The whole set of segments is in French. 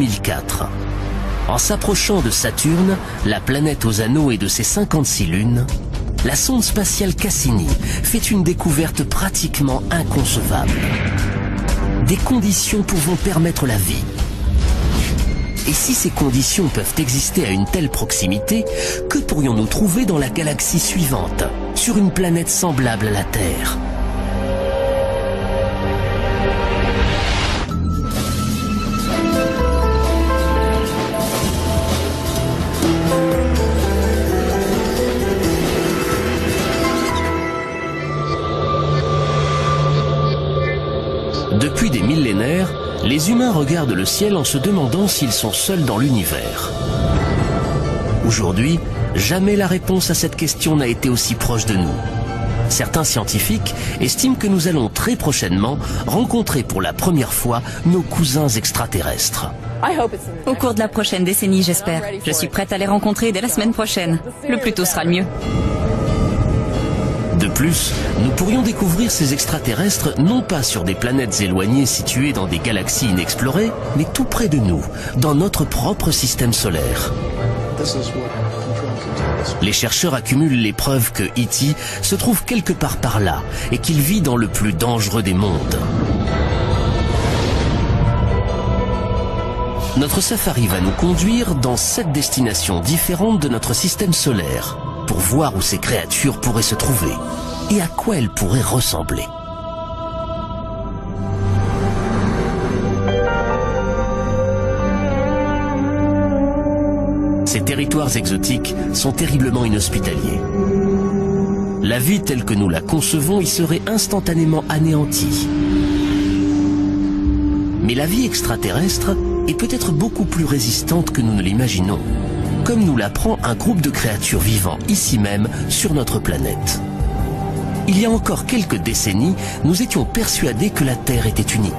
2004. En s'approchant de Saturne, la planète aux anneaux et de ses 56 lunes, la sonde spatiale Cassini fait une découverte pratiquement inconcevable. Des conditions pouvant permettre la vie. Et si ces conditions peuvent exister à une telle proximité, que pourrions-nous trouver dans la galaxie suivante, sur une planète semblable à la Terre ? Depuis des millénaires, les humains regardent le ciel en se demandant s'ils sont seuls dans l'univers. Aujourd'hui, jamais la réponse à cette question n'a été aussi proche de nous. Certains scientifiques estiment que nous allons très prochainement rencontrer pour la première fois nos cousins extraterrestres. Au cours de la prochaine décennie, j'espère. Je suis prête à les rencontrer dès la semaine prochaine. Le plus tôt sera le mieux. De plus, nous pourrions découvrir ces extraterrestres non pas sur des planètes éloignées situées dans des galaxies inexplorées, mais tout près de nous, dans notre propre système solaire. Les chercheurs accumulent les preuves que E.T. se trouve quelque part par là et qu'il vit dans le plus dangereux des mondes. Notre safari va nous conduire dans 7 destinations différentes de notre système solaire, pour voir où ces créatures pourraient se trouver et à quoi elles pourraient ressembler. Ces territoires exotiques sont terriblement inhospitaliers. La vie telle que nous la concevons y serait instantanément anéantie. Mais la vie extraterrestre est peut-être beaucoup plus résistante que nous ne l'imaginons, comme nous l'apprend un groupe de créatures vivant ici même sur notre planète. Il y a encore quelques décennies, nous étions persuadés que la Terre était unique.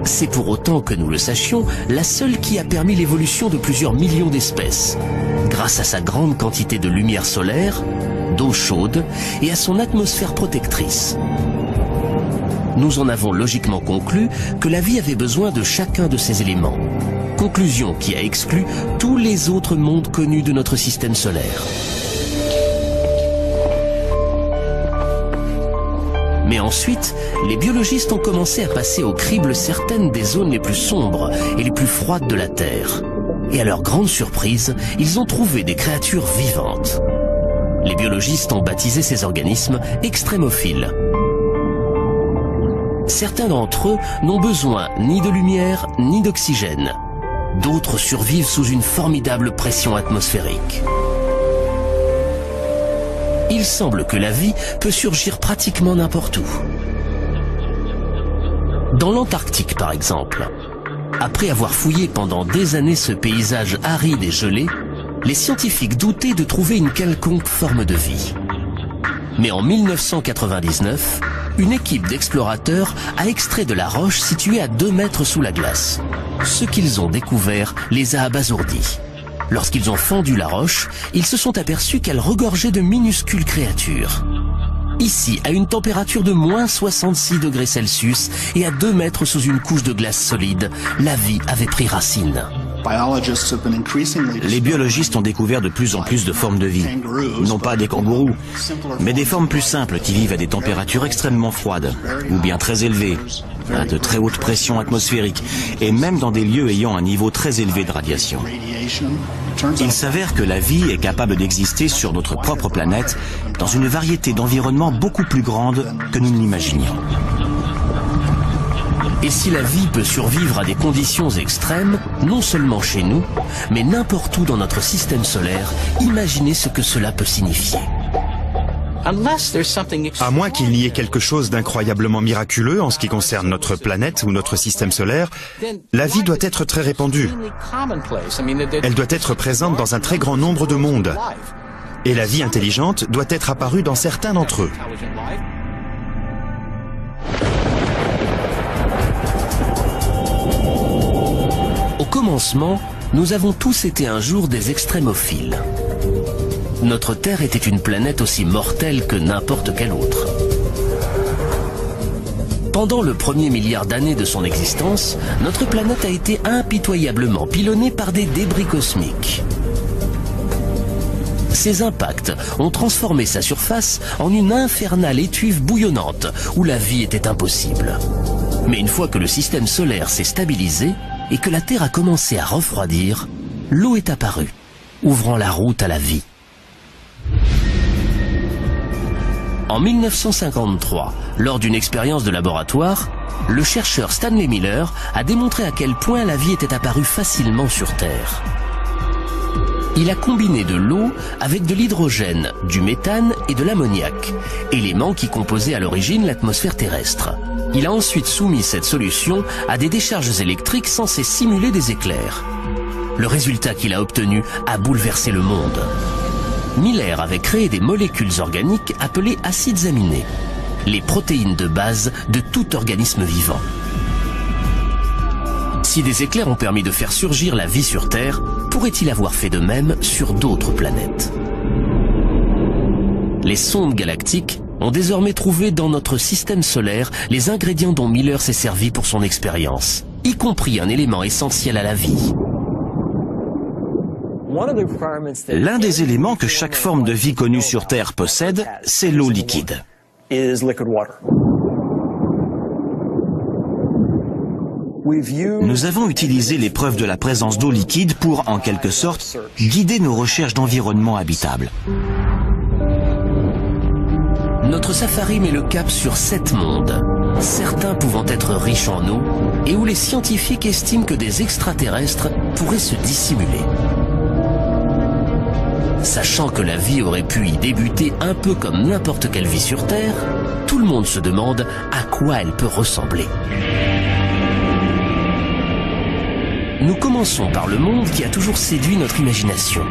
C'est pour autant que nous le sachions, la seule qui a permis l'évolution de plusieurs millions d'espèces, grâce à sa grande quantité de lumière solaire, d'eau chaude et à son atmosphère protectrice. Nous en avons logiquement conclu que la vie avait besoin de chacun de ces éléments. Conclusion qui a exclu tous les autres mondes connus de notre système solaire. Mais ensuite, les biologistes ont commencé à passer au crible certaines des zones les plus sombres et les plus froides de la Terre. Et à leur grande surprise, ils ont trouvé des créatures vivantes. Les biologistes ont baptisé ces organismes extrémophiles. Certains d'entre eux n'ont besoin ni de lumière ni d'oxygène. D'autres survivent sous une formidable pression atmosphérique. Il semble que la vie peut surgir pratiquement n'importe où. Dans l'Antarctique, par exemple, après avoir fouillé pendant des années ce paysage aride et gelé, les scientifiques doutaient de trouver une quelconque forme de vie. Mais en 1999, une équipe d'explorateurs a extrait de la roche située à 2 mètres sous la glace. Ce qu'ils ont découvert les a abasourdis. Lorsqu'ils ont fendu la roche, ils se sont aperçus qu'elle regorgeait de minuscules créatures. Ici, à une température de moins 66 degrés Celsius et à 2 mètres sous une couche de glace solide, la vie avait pris racine. Les biologistes ont découvert de plus en plus de formes de vie. Non pas des kangourous, mais des formes plus simples qui vivent à des températures extrêmement froides, ou bien très élevées, à de très hautes pressions atmosphériques, et même dans des lieux ayant un niveau très élevé de radiation. Il s'avère que la vie est capable d'exister sur notre propre planète, dans une variété d'environnements beaucoup plus grande que nous ne l'imaginions. Et si la vie peut survivre à des conditions extrêmes, non seulement chez nous, mais n'importe où dans notre système solaire, imaginez ce que cela peut signifier. À moins qu'il n'y ait quelque chose d'incroyablement miraculeux en ce qui concerne notre planète ou notre système solaire, la vie doit être très répandue. Elle doit être présente dans un très grand nombre de mondes. Et la vie intelligente doit être apparue dans certains d'entre eux. Au commencement, nous avons tous été un jour des extrémophiles. Notre Terre était une planète aussi mortelle que n'importe quelle autre. Pendant le premier milliard d'années de son existence, notre planète a été impitoyablement pilonnée par des débris cosmiques. Ces impacts ont transformé sa surface en une infernale étuve bouillonnante où la vie était impossible. Mais une fois que le système solaire s'est stabilisé et que la Terre a commencé à refroidir, l'eau est apparue, ouvrant la route à la vie. En 1953, lors d'une expérience de laboratoire, le chercheur Stanley Miller a démontré à quel point la vie était apparue facilement sur Terre. Il a combiné de l'eau avec de l'hydrogène, du méthane et de l'ammoniac, éléments qui composaient à l'origine l'atmosphère terrestre. Il a ensuite soumis cette solution à des décharges électriques censées simuler des éclairs. Le résultat qu'il a obtenu a bouleversé le monde. Miller avait créé des molécules organiques appelées acides aminés, les protéines de base de tout organisme vivant. Si des éclairs ont permis de faire surgir la vie sur Terre, pourrait-il avoir fait de même sur d'autres planètes? Les sondes galactiques ont désormais trouvé dans notre système solaire les ingrédients dont Miller s'est servi pour son expérience, y compris un élément essentiel à la vie. L'un des éléments que chaque forme de vie connue sur Terre possède, c'est l'eau liquide. Nous avons utilisé les preuves de la présence d'eau liquide pour, en quelque sorte, guider nos recherches d'environnement habitable. Notre safari met le cap sur 7 mondes, certains pouvant être riches en eau et où les scientifiques estiment que des extraterrestres pourraient se dissimuler. Sachant que la vie aurait pu y débuter un peu comme n'importe quelle vie sur Terre, tout le monde se demande à quoi elle peut ressembler. Nous commençons par le monde qui a toujours séduit notre imagination.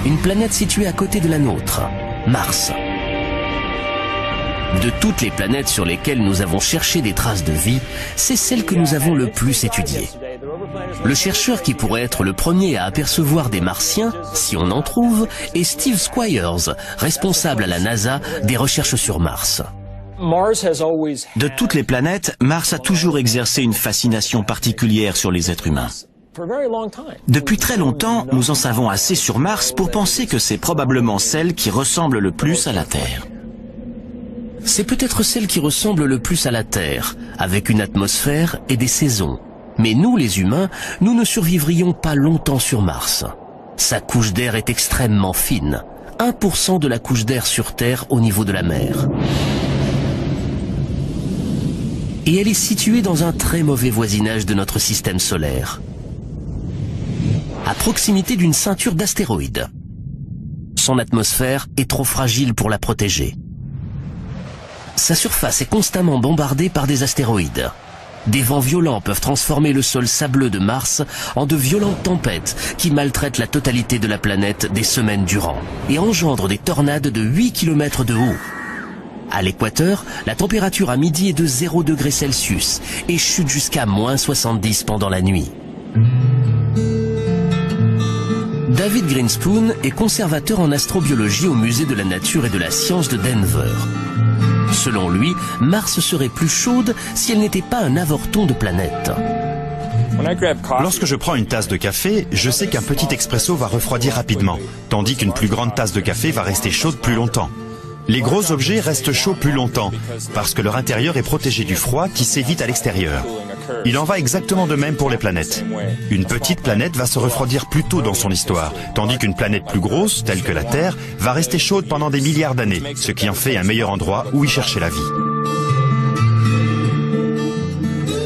Une planète située à côté de la nôtre, Mars. De toutes les planètes sur lesquelles nous avons cherché des traces de vie, c'est celle que nous avons le plus étudiée. Le chercheur qui pourrait être le premier à apercevoir des Martiens, si on en trouve, est Steve Squyres, responsable à la NASA des recherches sur Mars. De toutes les planètes, Mars a toujours exercé une fascination particulière sur les êtres humains. Depuis très longtemps, nous en savons assez sur Mars pour penser que c'est probablement celle qui ressemble le plus à la Terre. C'est peut-être celle qui ressemble le plus à la Terre, avec une atmosphère et des saisons. Mais nous, les humains, nous ne survivrions pas longtemps sur Mars. Sa couche d'air est extrêmement fine, 1% de la couche d'air sur Terre au niveau de la mer. Et elle est située dans un très mauvais voisinage de notre système solaire, à proximité d'une ceinture d'astéroïdes. Son atmosphère est trop fragile pour la protéger. Sa surface est constamment bombardée par des astéroïdes. Des vents violents peuvent transformer le sol sableux de Mars en de violentes tempêtes qui maltraitent la totalité de la planète des semaines durant et engendrent des tornades de 8 km de haut. À l'équateur, la température à midi est de 0 degrés Celsius et chute jusqu'à -70 pendant la nuit. David Grinspoon est conservateur en astrobiologie au Musée de la Nature et de la Science de Denver. Selon lui, Mars serait plus chaude si elle n'était pas un avorton de planète. Lorsque je prends une tasse de café, je sais qu'un petit expresso va refroidir rapidement, tandis qu'une plus grande tasse de café va rester chaude plus longtemps. Les gros objets restent chauds plus longtemps, parce que leur intérieur est protégé du froid qui s'évite à l'extérieur. Il en va exactement de même pour les planètes. Une petite planète va se refroidir plus tôt dans son histoire, tandis qu'une planète plus grosse, telle que la Terre, va rester chaude pendant des milliards d'années, ce qui en fait un meilleur endroit où y chercher la vie.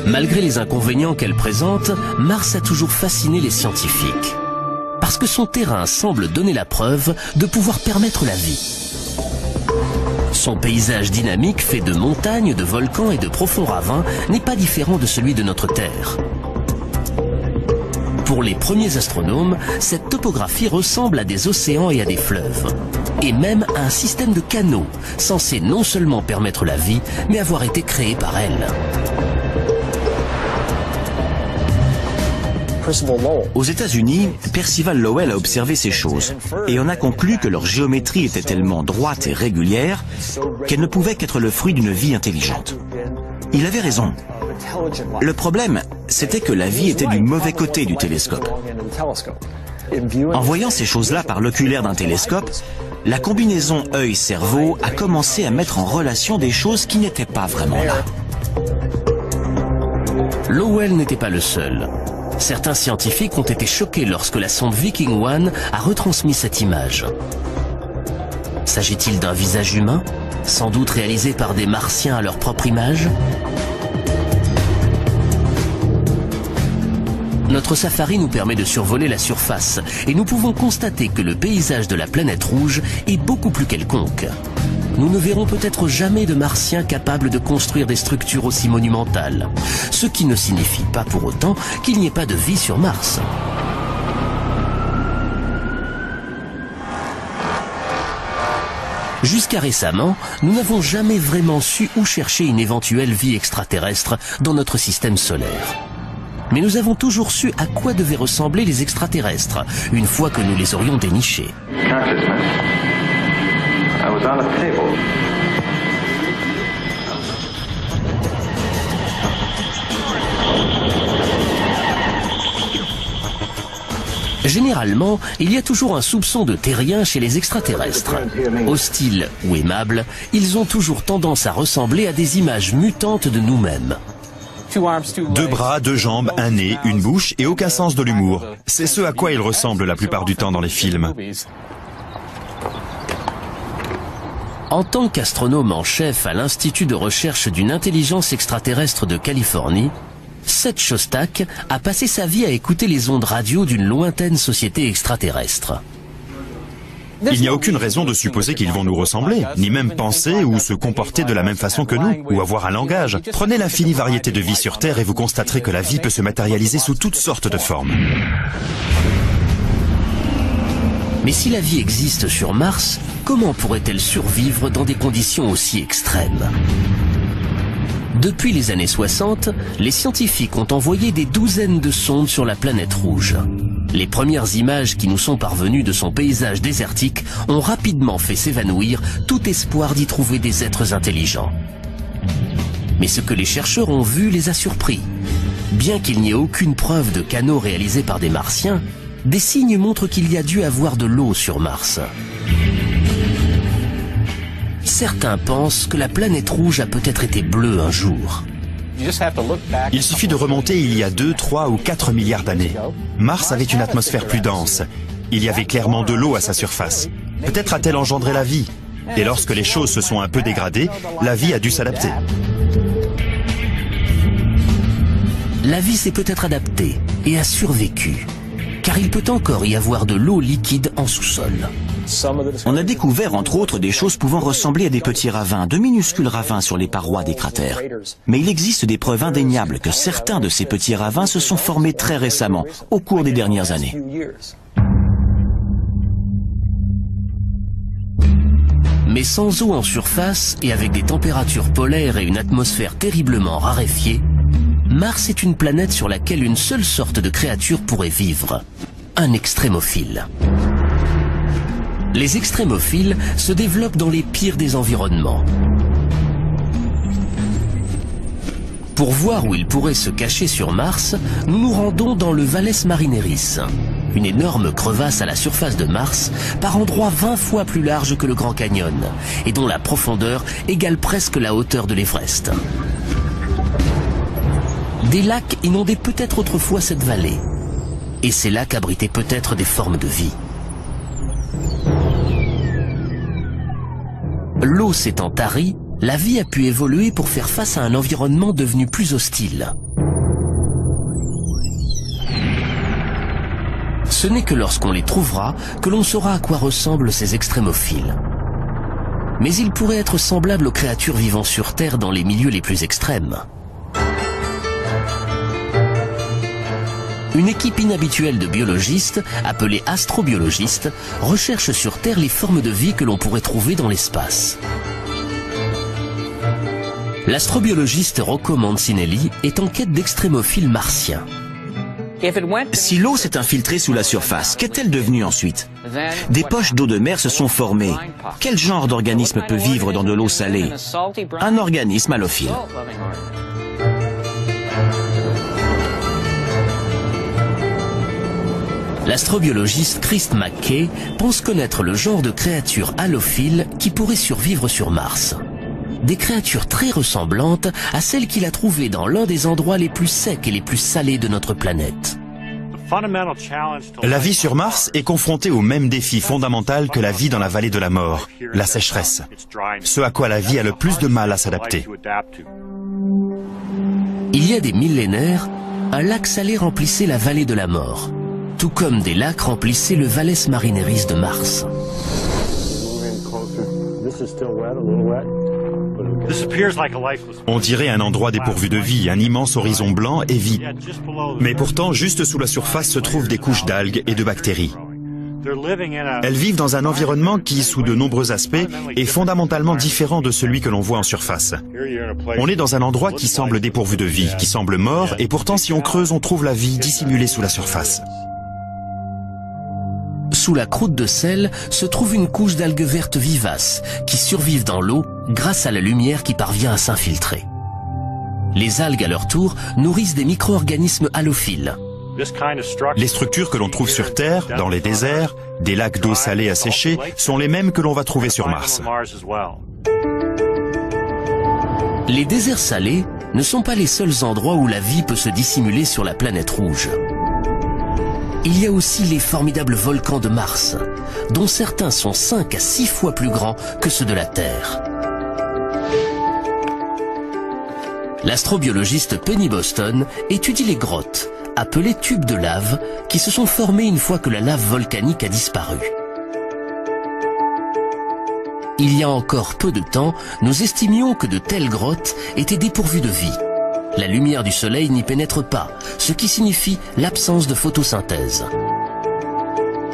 Malgré les inconvénients qu'elle présente, Mars a toujours fasciné les scientifiques. Parce que son terrain semble donner la preuve de pouvoir permettre la vie. Son paysage dynamique fait de montagnes, de volcans et de profonds ravins n'est pas différent de celui de notre Terre. Pour les premiers astronomes, cette topographie ressemble à des océans et à des fleuves. Et même à un système de canaux, censé non seulement permettre la vie, mais avoir été créé par elle. Aux États-Unis, Percival Lowell a observé ces choses et en a conclu que leur géométrie était tellement droite et régulière qu'elle ne pouvait qu'être le fruit d'une vie intelligente. Il avait raison. Le problème, c'était que la vie était du mauvais côté du télescope. En voyant ces choses-là par l'oculaire d'un télescope, la combinaison œil-cerveau a commencé à mettre en relation des choses qui n'étaient pas vraiment là. Lowell n'était pas le seul. Certains scientifiques ont été choqués lorsque la sonde Viking 1 a retransmis cette image. S'agit-il d'un visage humain, sans doute réalisé par des Martiens à leur propre image? Notre safari nous permet de survoler la surface et nous pouvons constater que le paysage de la planète rouge est beaucoup plus quelconque. Nous ne verrons peut-être jamais de Martiens capables de construire des structures aussi monumentales, ce qui ne signifie pas pour autant qu'il n'y ait pas de vie sur Mars. Jusqu'à récemment, nous n'avons jamais vraiment su où chercher une éventuelle vie extraterrestre dans notre système solaire. Mais nous avons toujours su à quoi devaient ressembler les extraterrestres, une fois que nous les aurions dénichés. Généralement, il y a toujours un soupçon de terrien chez les extraterrestres. Hostiles ou aimables, ils ont toujours tendance à ressembler à des images mutantes de nous-mêmes. 2 bras, 2 jambes, un nez, une bouche et aucun sens de l'humour. C'est ce à quoi ils ressemblent la plupart du temps dans les films. En tant qu'astronome en chef à l'Institut de recherche d'une intelligence extraterrestre de Californie, Seth Shostak a passé sa vie à écouter les ondes radio d'une lointaine société extraterrestre. Il n'y a aucune raison de supposer qu'ils vont nous ressembler, ni même penser ou se comporter de la même façon que nous, ou avoir un langage. Prenez l'infinie variété de vie sur Terre et vous constaterez que la vie peut se matérialiser sous toutes sortes de formes. Mais si la vie existe sur Mars, comment pourrait-elle survivre dans des conditions aussi extrêmes? Depuis les années 60, les scientifiques ont envoyé des douzaines de sondes sur la planète rouge. Les premières images qui nous sont parvenues de son paysage désertique ont rapidement fait s'évanouir tout espoir d'y trouver des êtres intelligents. Mais ce que les chercheurs ont vu les a surpris. Bien qu'il n'y ait aucune preuve de canaux réalisés par des Martiens, des signes montrent qu'il y a dû avoir de l'eau sur Mars. Certains pensent que la planète rouge a peut-être été bleue un jour. Il suffit de remonter il y a 2, 3 ou 4 milliards d'années. Mars avait une atmosphère plus dense. Il y avait clairement de l'eau à sa surface. Peut-être a-t-elle engendré la vie. Et lorsque les choses se sont un peu dégradées, la vie a dû s'adapter. La vie s'est peut-être adaptée et a survécu, car il peut encore y avoir de l'eau liquide en sous-sol. On a découvert entre autres des choses pouvant ressembler à des petits ravins, de minuscules ravins sur les parois des cratères. Mais il existe des preuves indéniables que certains de ces petits ravins se sont formés très récemment, au cours des dernières années. Mais sans eau en surface et avec des températures polaires et une atmosphère terriblement raréfiée, Mars est une planète sur laquelle une seule sorte de créature pourrait vivre, un extrémophile. Les extrémophiles se développent dans les pires des environnements. Pour voir où ils pourraient se cacher sur Mars, nous nous rendons dans le Valles Marineris, une énorme crevasse à la surface de Mars, par endroits 20 fois plus large que le Grand Canyon, et dont la profondeur égale presque la hauteur de l'Everest. Des lacs inondaient peut-être autrefois cette vallée, et ces lacs abritaient peut-être des formes de vie. L'eau s'étant tarie, la vie a pu évoluer pour faire face à un environnement devenu plus hostile. Ce n'est que lorsqu'on les trouvera que l'on saura à quoi ressemblent ces extrémophiles. Mais ils pourraient être semblables aux créatures vivant sur Terre dans les milieux les plus extrêmes. Une équipe inhabituelle de biologistes, appelée astrobiologistes, recherche sur Terre les formes de vie que l'on pourrait trouver dans l'espace. L'astrobiologiste Rocco Mancinelli est en quête d'extrémophiles martiens. Si l'eau s'est infiltrée sous la surface, qu'est-elle devenue ensuite? Des poches d'eau de mer se sont formées. Quel genre d'organisme peut vivre dans de l'eau salée? Un organisme halophile. L'astrobiologiste Chris McKay pense connaître le genre de créatures halophiles qui pourraient survivre sur Mars. Des créatures très ressemblantes à celles qu'il a trouvées dans l'un des endroits les plus secs et les plus salés de notre planète. La vie sur Mars est confrontée au même défi fondamental que la vie dans la vallée de la mort, la sécheresse. Ce à quoi la vie a le plus de mal à s'adapter. Il y a des millénaires, un lac salé remplissait la vallée de la mort, tout comme des lacs remplissaient le Valles Marineris de Mars. On dirait un endroit dépourvu de vie, un immense horizon blanc et vide. Mais pourtant, juste sous la surface se trouvent des couches d'algues et de bactéries. Elles vivent dans un environnement qui, sous de nombreux aspects, est fondamentalement différent de celui que l'on voit en surface. On est dans un endroit qui semble dépourvu de vie, qui semble mort, et pourtant si on creuse, on trouve la vie dissimulée sous la surface. Sous la croûte de sel se trouve une couche d'algues vertes vivaces qui survivent dans l'eau grâce à la lumière qui parvient à s'infiltrer. Les algues, à leur tour, nourrissent des micro-organismes halophiles. Les structures que l'on trouve sur Terre, dans les déserts, des lacs d'eau salée asséchés, sont les mêmes que l'on va trouver sur Mars. Les déserts salés ne sont pas les seuls endroits où la vie peut se dissimuler sur la planète rouge. Il y a aussi les formidables volcans de Mars, dont certains sont 5 à 6 fois plus grands que ceux de la Terre. L'astrobiologiste Penny Boston étudie les grottes, appelées tubes de lave, qui se sont formées une fois que la lave volcanique a disparu. Il y a encore peu de temps, nous estimions que de telles grottes étaient dépourvues de vie. La lumière du soleil n'y pénètre pas, ce qui signifie l'absence de photosynthèse.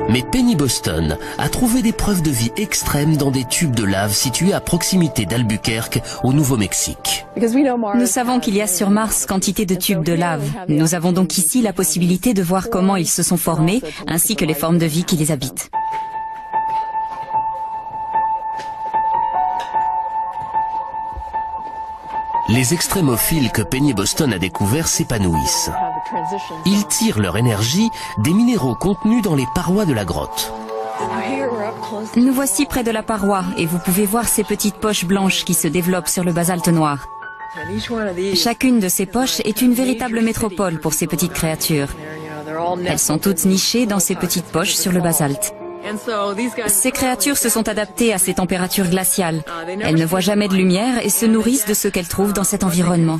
Mais Penny Boston a trouvé des preuves de vie extrêmes dans des tubes de lave situés à proximité d'Albuquerque, au Nouveau-Mexique. Nous savons qu'il y a sur Mars quantité de tubes de lave. Nous avons donc ici la possibilité de voir comment ils se sont formés, ainsi que les formes de vie qui les habitent. Les extrémophiles que Penny Boston a découverts s'épanouissent. Ils tirent leur énergie des minéraux contenus dans les parois de la grotte. Nous voici près de la paroi et vous pouvez voir ces petites poches blanches qui se développent sur le basalte noir. Chacune de ces poches est une véritable métropole pour ces petites créatures. Elles sont toutes nichées dans ces petites poches sur le basalte. Ces créatures se sont adaptées à ces températures glaciales. Elles ne voient jamais de lumière et se nourrissent de ce qu'elles trouvent dans cet environnement.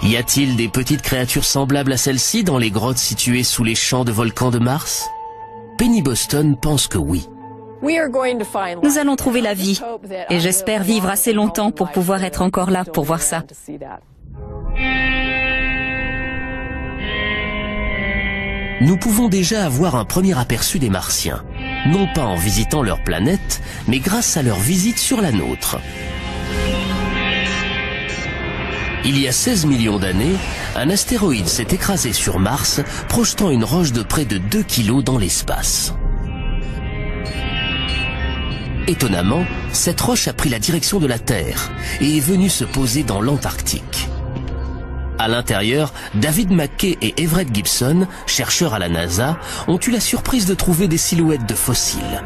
Y a-t-il des petites créatures semblables à celles-ci dans les grottes situées sous les champs de volcans de Mars? Penny Boston pense que oui. Nous allons trouver la vie et j'espère vivre assez longtemps pour pouvoir être encore là pour voir ça. Nous pouvons déjà avoir un premier aperçu des Martiens, non pas en visitant leur planète, mais grâce à leur visite sur la nôtre. Il y a 16 millions d'années, un astéroïde s'est écrasé sur Mars, projetant une roche de près de 2 kilos dans l'espace. Étonnamment, cette roche a pris la direction de la Terre et est venue se poser dans l'Antarctique. À l'intérieur, David McKay et Everett Gibson, chercheurs à la NASA, ont eu la surprise de trouver des silhouettes de fossiles.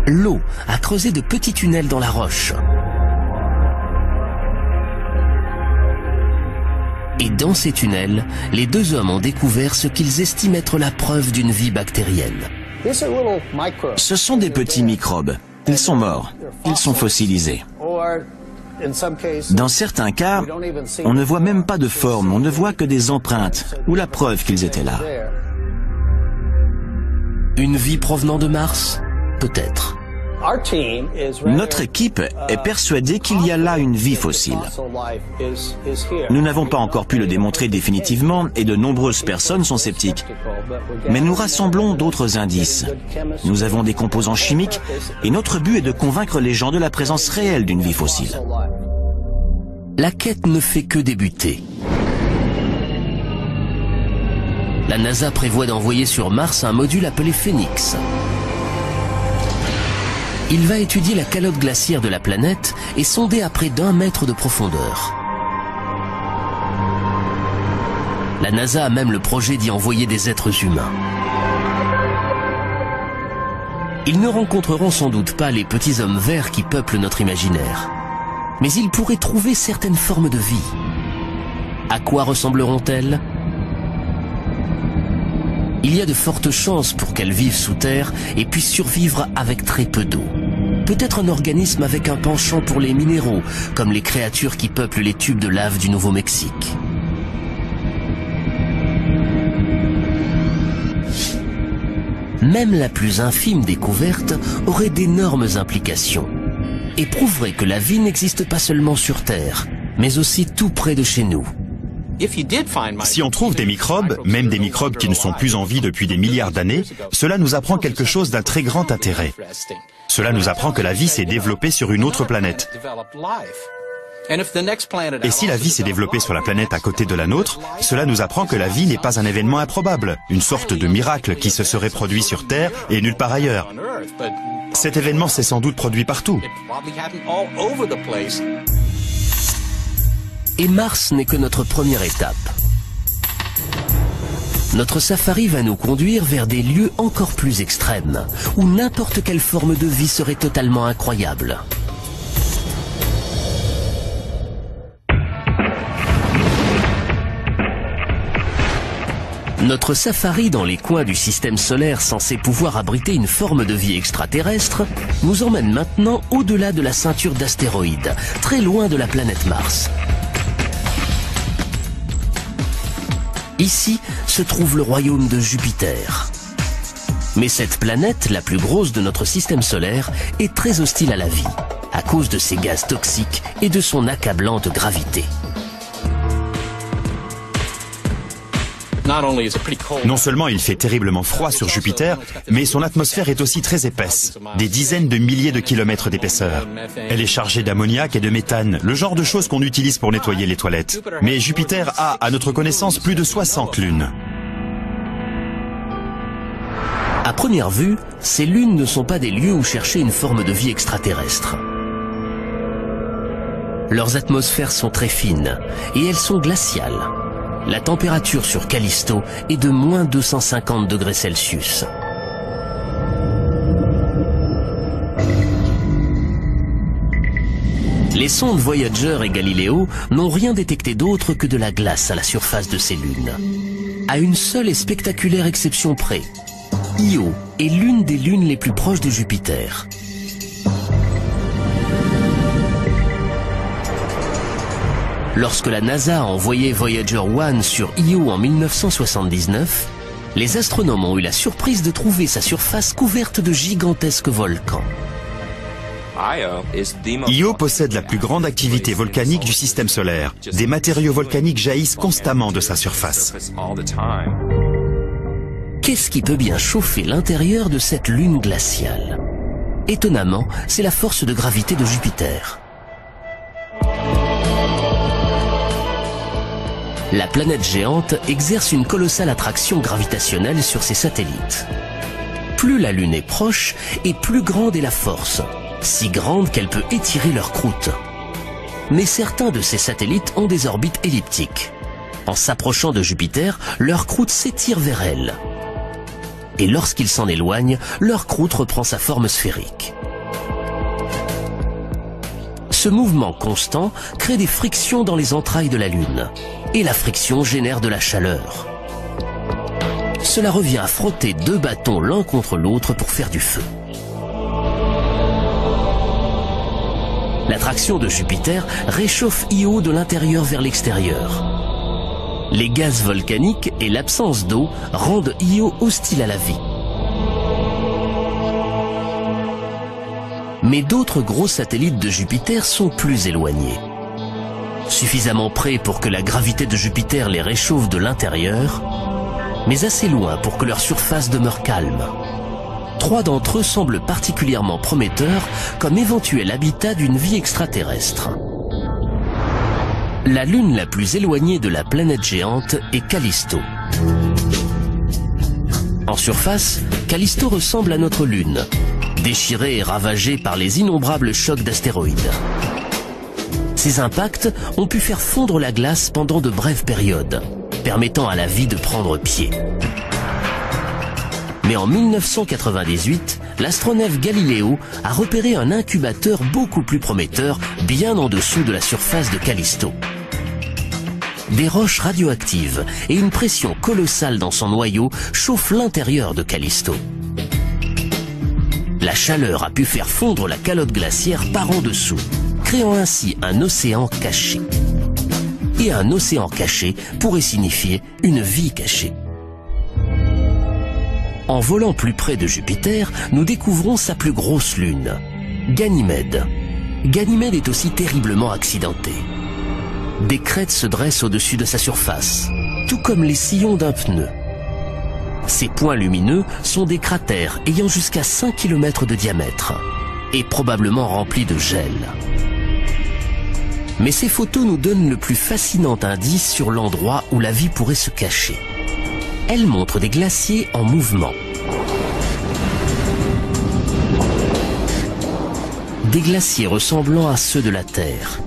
L'eau a creusé de petits tunnels dans la roche. Et dans ces tunnels, les deux hommes ont découvert ce qu'ils estiment être la preuve d'une vie bactérienne. Ce sont des petits microbes. Ils sont morts. Ils sont fossilisés. Dans certains cas, on ne voit même pas de forme, on ne voit que des empreintes ou la preuve qu'ils étaient là. Une vie provenant de Mars? Peut-être. Notre équipe est persuadée qu'il y a là une vie fossile. Nous n'avons pas encore pu le démontrer définitivement et de nombreuses personnes sont sceptiques. Mais nous rassemblons d'autres indices. Nous avons des composants chimiques et notre but est de convaincre les gens de la présence réelle d'une vie fossile. la quête ne fait que débuter. La NASA prévoit d'envoyer sur Mars un module appelé Phoenix. Il va étudier la calotte glaciaire de la planète et sonder à près d'1 mètre de profondeur. La NASA a même le projet d'y envoyer des êtres humains. Ils ne rencontreront sans doute pas les petits hommes verts qui peuplent notre imaginaire. Mais ils pourraient trouver certaines formes de vie. À quoi ressembleront-elles? Il y a de fortes chances pour qu'elles vivent sous terre et puissent survivre avec très peu d'eau. Peut-être un organisme avec un penchant pour les minéraux, comme les créatures qui peuplent les tubes de lave du Nouveau-Mexique. Même la plus infime découverte aurait d'énormes implications et prouverait que la vie n'existe pas seulement sur Terre, mais aussi tout près de chez nous. Si on trouve des microbes, même des microbes qui ne sont plus en vie depuis des milliards d'années, cela nous apprend quelque chose d'un très grand intérêt. Cela nous apprend que la vie s'est développée sur une autre planète. Et si la vie s'est développée sur la planète à côté de la nôtre, cela nous apprend que la vie n'est pas un événement improbable, une sorte de miracle qui se serait produit sur Terre et nulle part ailleurs. Cet événement s'est sans doute produit partout. Et Mars n'est que notre première étape. Notre safari va nous conduire vers des lieux encore plus extrêmes, où n'importe quelle forme de vie serait totalement incroyable. Notre safari dans les coins du système solaire censé pouvoir abriter une forme de vie extraterrestre nous emmène maintenant au-delà de la ceinture d'astéroïdes, très loin de la planète Mars. Ici se trouve le royaume de Jupiter. Mais cette planète, la plus grosse de notre système solaire, est très hostile à la vie, à cause de ses gaz toxiques et de son accablante gravité. Non seulement il fait terriblement froid sur Jupiter, mais son atmosphère est aussi très épaisse, des dizaines de milliers de kilomètres d'épaisseur. Elle est chargée d'ammoniac et de méthane, le genre de choses qu'on utilise pour nettoyer les toilettes. Mais Jupiter a, à notre connaissance, plus de 60 lunes. À première vue, ces lunes ne sont pas des lieux où chercher une forme de vie extraterrestre. Leurs atmosphères sont très fines et elles sont glaciales. La température sur Callisto est de moins 250 degrés Celsius. Les sondes Voyager et Galileo n'ont rien détecté d'autre que de la glace à la surface de ces lunes. À une seule et spectaculaire exception près, Io est l'une des lunes les plus proches de Jupiter. Lorsque la NASA a envoyé Voyager 1 sur Io en 1979, les astronomes ont eu la surprise de trouver sa surface couverte de gigantesques volcans. Io possède la plus grande activité volcanique du système solaire. Des matériaux volcaniques jaillissent constamment de sa surface. Qu'est-ce qui peut bien chauffer l'intérieur de cette lune glaciale? Étonnamment, c'est la force de gravité de Jupiter. La planète géante exerce une colossale attraction gravitationnelle sur ses satellites. Plus la Lune est proche et plus grande est la force, si grande qu'elle peut étirer leur croûte. Mais certains de ces satellites ont des orbites elliptiques. En s'approchant de Jupiter, leur croûte s'étire vers elle. Et lorsqu'ils s'en éloignent, leur croûte reprend sa forme sphérique. Ce mouvement constant crée des frictions dans les entrailles de la Lune. Et la friction génère de la chaleur. Cela revient à frotter deux bâtons l'un contre l'autre pour faire du feu. L'attraction de Jupiter réchauffe Io de l'intérieur vers l'extérieur. Les gaz volcaniques et l'absence d'eau rendent Io hostile à la vie. Mais d'autres gros satellites de Jupiter sont plus éloignés. Suffisamment près pour que la gravité de Jupiter les réchauffe de l'intérieur, mais assez loin pour que leur surface demeure calme. 3 d'entre eux semblent particulièrement prometteurs comme éventuel habitat d'une vie extraterrestre. La lune la plus éloignée de la planète géante est Callisto. En surface, Callisto ressemble à notre lune, déchirée et ravagée par les innombrables chocs d'astéroïdes. Ces impacts ont pu faire fondre la glace pendant de brèves périodes, permettant à la vie de prendre pied. Mais en 1998, l'astronef Galileo a repéré un incubateur beaucoup plus prometteur, bien en dessous de la surface de Callisto. Des roches radioactives et une pression colossale dans son noyau chauffent l'intérieur de Callisto. La chaleur a pu faire fondre la calotte glaciaire par en dessous, créant ainsi un océan caché. Et un océan caché pourrait signifier une vie cachée. En volant plus près de Jupiter, nous découvrons sa plus grosse lune, Ganymède. Ganymède est aussi terriblement accidentée. Des crêtes se dressent au-dessus de sa surface, tout comme les sillons d'un pneu. Ces points lumineux sont des cratères ayant jusqu'à 5 km de diamètre et probablement remplis de gel. Mais ces photos nous donnent le plus fascinant indice sur l'endroit où la vie pourrait se cacher. Elles montrent des glaciers en mouvement. Des glaciers ressemblant à ceux de la Terre.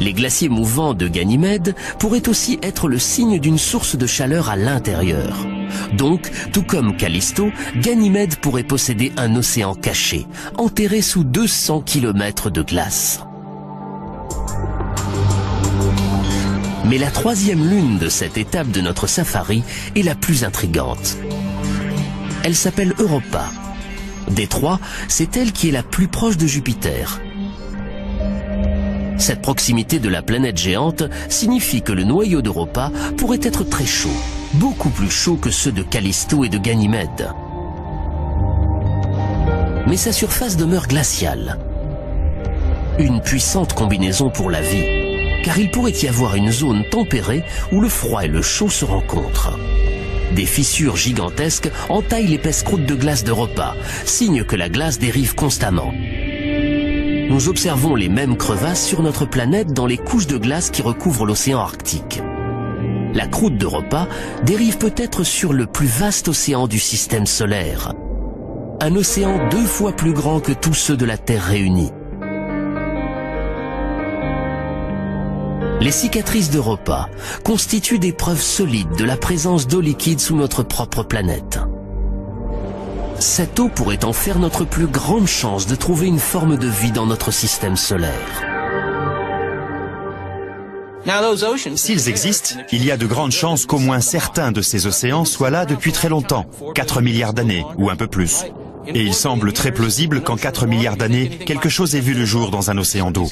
Les glaciers mouvants de Ganymède pourraient aussi être le signe d'une source de chaleur à l'intérieur. Donc, tout comme Callisto, Ganymède pourrait posséder un océan caché, enterré sous 200 km de glace. Mais la troisième lune de cette étape de notre safari est la plus intrigante. Elle s'appelle Europa. Des trois, c'est elle qui est la plus proche de Jupiter. Cette proximité de la planète géante signifie que le noyau d'Europa pourrait être très chaud, beaucoup plus chaud que ceux de Callisto et de Ganymède. Mais sa surface demeure glaciale. Une puissante combinaison pour la vie, car il pourrait y avoir une zone tempérée où le froid et le chaud se rencontrent. Des fissures gigantesques entaillent l'épaisse croûte de glace d'Europa, signe que la glace dérive constamment. Nous observons les mêmes crevasses sur notre planète dans les couches de glace qui recouvrent l'océan Arctique. La croûte d'Europa dérive peut-être sur le plus vaste océan du système solaire. Un océan 2 fois plus grand que tous ceux de la Terre réunis. Les cicatrices d'Europa constituent des preuves solides de la présence d'eau liquide sous notre propre planète. Cette eau pourrait en faire notre plus grande chance de trouver une forme de vie dans notre système solaire. S'ils existent, il y a de grandes chances qu'au moins certains de ces océans soient là depuis très longtemps, 4 milliards d'années ou un peu plus. Et il semble très plausible qu'en 4 milliards d'années, quelque chose ait vu le jour dans un océan d'eau.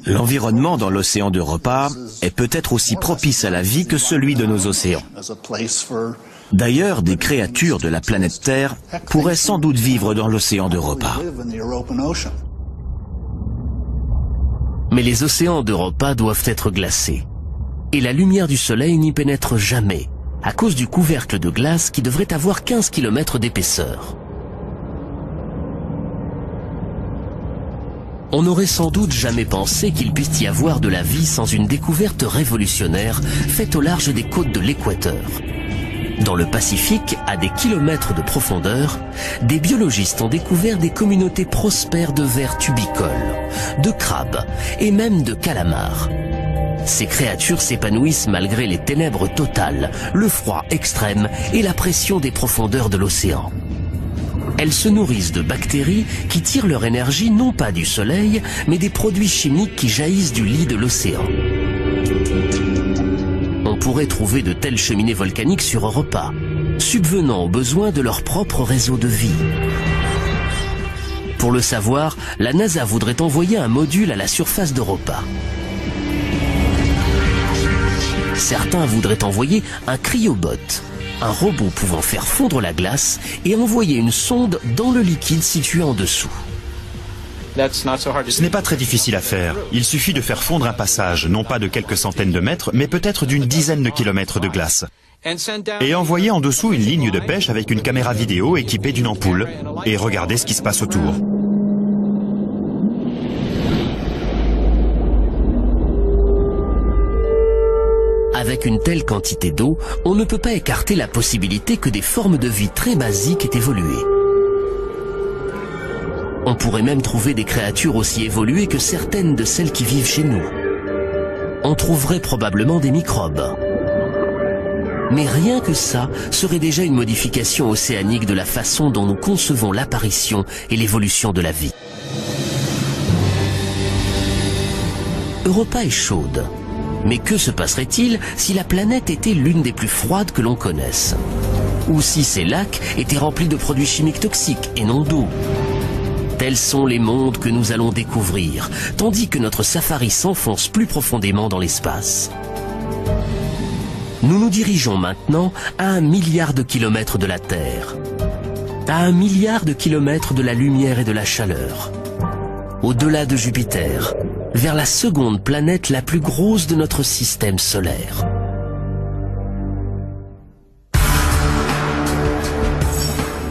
L'environnement dans l'océan d'Europa est peut-être aussi propice à la vie que celui de nos océans. D'ailleurs, des créatures de la planète Terre pourraient sans doute vivre dans l'océan d'Europa. Mais les océans d'Europa doivent être glacés. Et la lumière du soleil n'y pénètre jamais, à cause du couvercle de glace qui devrait avoir 15 km d'épaisseur. On n'aurait sans doute jamais pensé qu'il puisse y avoir de la vie sans une découverte révolutionnaire faite au large des côtes de l'équateur. Dans le Pacifique, à des kilomètres de profondeur, des biologistes ont découvert des communautés prospères de vers tubicoles, de crabes et même de calamars. Ces créatures s'épanouissent malgré les ténèbres totales, le froid extrême et la pression des profondeurs de l'océan. Elles se nourrissent de bactéries qui tirent leur énergie non pas du soleil, mais des produits chimiques qui jaillissent du lit de l'océan. On pourrait trouver de telles cheminées volcaniques sur Europa, subvenant aux besoins de leur propre réseau de vie. Pour le savoir, la NASA voudrait envoyer un module à la surface d'Europa. Certains voudraient envoyer un cryobot, un robot pouvant faire fondre la glace et envoyer une sonde dans le liquide situé en dessous. Ce n'est pas très difficile à faire. Il suffit de faire fondre un passage, non pas de quelques centaines de mètres, mais peut-être d'une dizaine de kilomètres de glace. Et envoyer en dessous une ligne de pêche avec une caméra vidéo équipée d'une ampoule et regarder ce qui se passe autour. avec une telle quantité d'eau, on ne peut pas écarter la possibilité que des formes de vie très basiques aient évolué. On pourrait même trouver des créatures aussi évoluées que certaines de celles qui vivent chez nous. On trouverait probablement des microbes. Mais rien que ça serait déjà une modification océanique de la façon dont nous concevons l'apparition et l'évolution de la vie. Europa est chaude. Mais que se passerait-il si la planète était l'une des plus froides que l'on connaisse? Ou si ces lacs étaient remplis de produits chimiques toxiques et non d'eau? Tels sont les mondes que nous allons découvrir, tandis que notre safari s'enfonce plus profondément dans l'espace. Nous nous dirigeons maintenant à 1 milliard de kilomètres de la Terre, à 1 milliard de kilomètres de la lumière et de la chaleur, au-delà de Jupiter, vers la seconde planète la plus grosse de notre système solaire.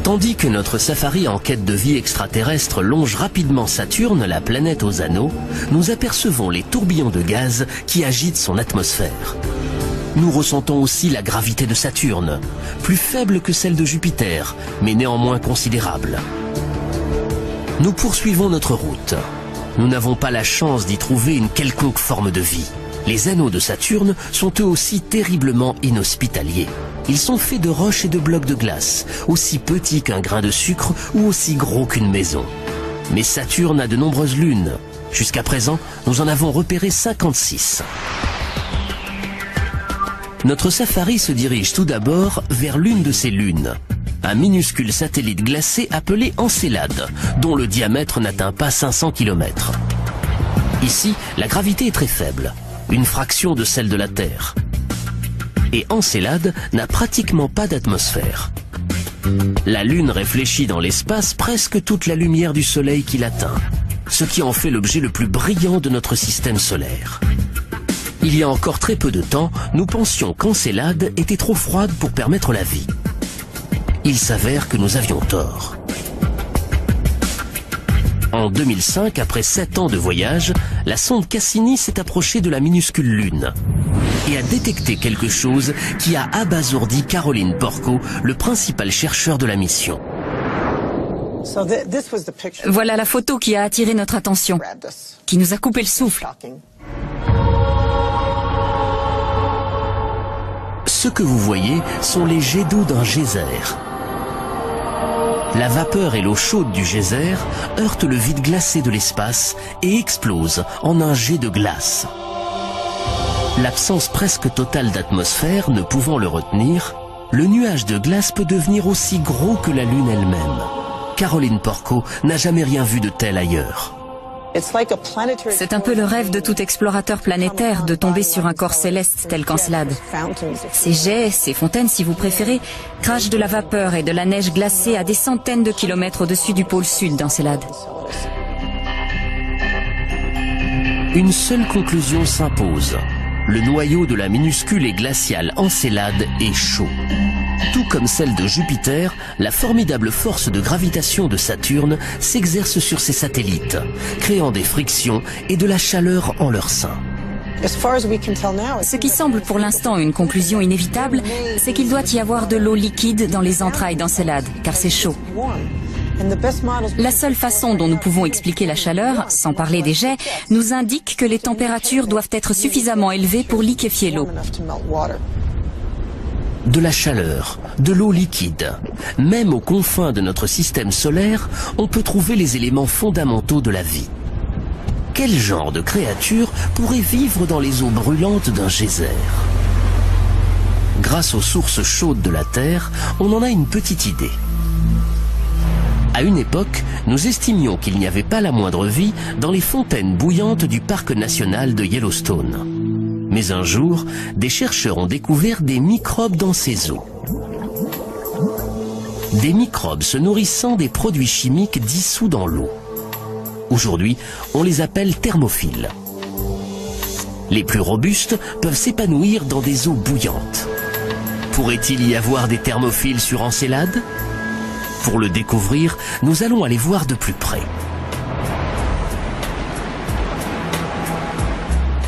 Tandis que notre safari en quête de vie extraterrestre longe rapidement Saturne, la planète aux anneaux, nous apercevons les tourbillons de gaz qui agitent son atmosphère. Nous ressentons aussi la gravité de Saturne, plus faible que celle de Jupiter, mais néanmoins considérable. Nous poursuivons notre route. Nous n'avons pas la chance d'y trouver une quelconque forme de vie. Les anneaux de Saturne sont eux aussi terriblement inhospitaliers. Ils sont faits de roches et de blocs de glace, aussi petits qu'un grain de sucre ou aussi gros qu'une maison. Mais Saturne a de nombreuses lunes. Jusqu'à présent, nous en avons repéré 56. Notre safari se dirige tout d'abord vers l'une de ces lunes, un minuscule satellite glacé appelé Encelade, dont le diamètre n'atteint pas 500 km. Ici, la gravité est très faible, une fraction de celle de la Terre. Et Encelade n'a pratiquement pas d'atmosphère. La Lune réfléchit dans l'espace presque toute la lumière du Soleil qui l'atteint, ce qui en fait l'objet le plus brillant de notre système solaire. Il y a encore très peu de temps, nous pensions qu'Encelade était trop froide pour permettre la vie. Il s'avère que nous avions tort. En 2005, après 7 ans de voyage, la sonde Cassini s'est approchée de la minuscule Lune et a détecté quelque chose qui a abasourdi Caroline Porco, le principal chercheur de la mission. Voilà la photo qui a attiré notre attention, qui nous a coupé le souffle. Ce que vous voyez sont les jets d'eau d'un geyser. La vapeur et l'eau chaude du geyser heurtent le vide glacé de l'espace et explosent en un jet de glace. L'absence presque totale d'atmosphère ne pouvant le retenir, le nuage de glace peut devenir aussi gros que la Lune elle-même. Caroline Porco n'a jamais rien vu de tel ailleurs. C'est un peu le rêve de tout explorateur planétaire de tomber sur un corps céleste tel qu'Encelade. Ces jets, ces fontaines si vous préférez, crachent de la vapeur et de la neige glacée à des centaines de kilomètres au-dessus du pôle sud d'Encelade. Une seule conclusion s'impose. Le noyau de la minuscule et glaciale Encelade est chaud. Tout comme celle de Jupiter, la formidable force de gravitation de Saturne s'exerce sur ses satellites, créant des frictions et de la chaleur en leur sein. Ce qui semble pour l'instant une conclusion inévitable, c'est qu'il doit y avoir de l'eau liquide dans les entrailles d'Encelade, car c'est chaud. La seule façon dont nous pouvons expliquer la chaleur, sans parler des jets, nous indique que les températures doivent être suffisamment élevées pour liquéfier l'eau. De la chaleur, de l'eau liquide. Même aux confins de notre système solaire, on peut trouver les éléments fondamentaux de la vie. Quel genre de créature pourrait vivre dans les eaux brûlantes d'un geyser? Grâce aux sources chaudes de la Terre, on en a une petite idée. À une époque, nous estimions qu'il n'y avait pas la moindre vie dans les fontaines bouillantes du parc national de Yellowstone. Mais un jour, des chercheurs ont découvert des microbes dans ces eaux. Des microbes se nourrissant des produits chimiques dissous dans l'eau. Aujourd'hui, on les appelle thermophiles. Les plus robustes peuvent s'épanouir dans des eaux bouillantes. Pourrait-il y avoir des thermophiles sur Encelade ? Pour le découvrir, nous allons aller voir de plus près.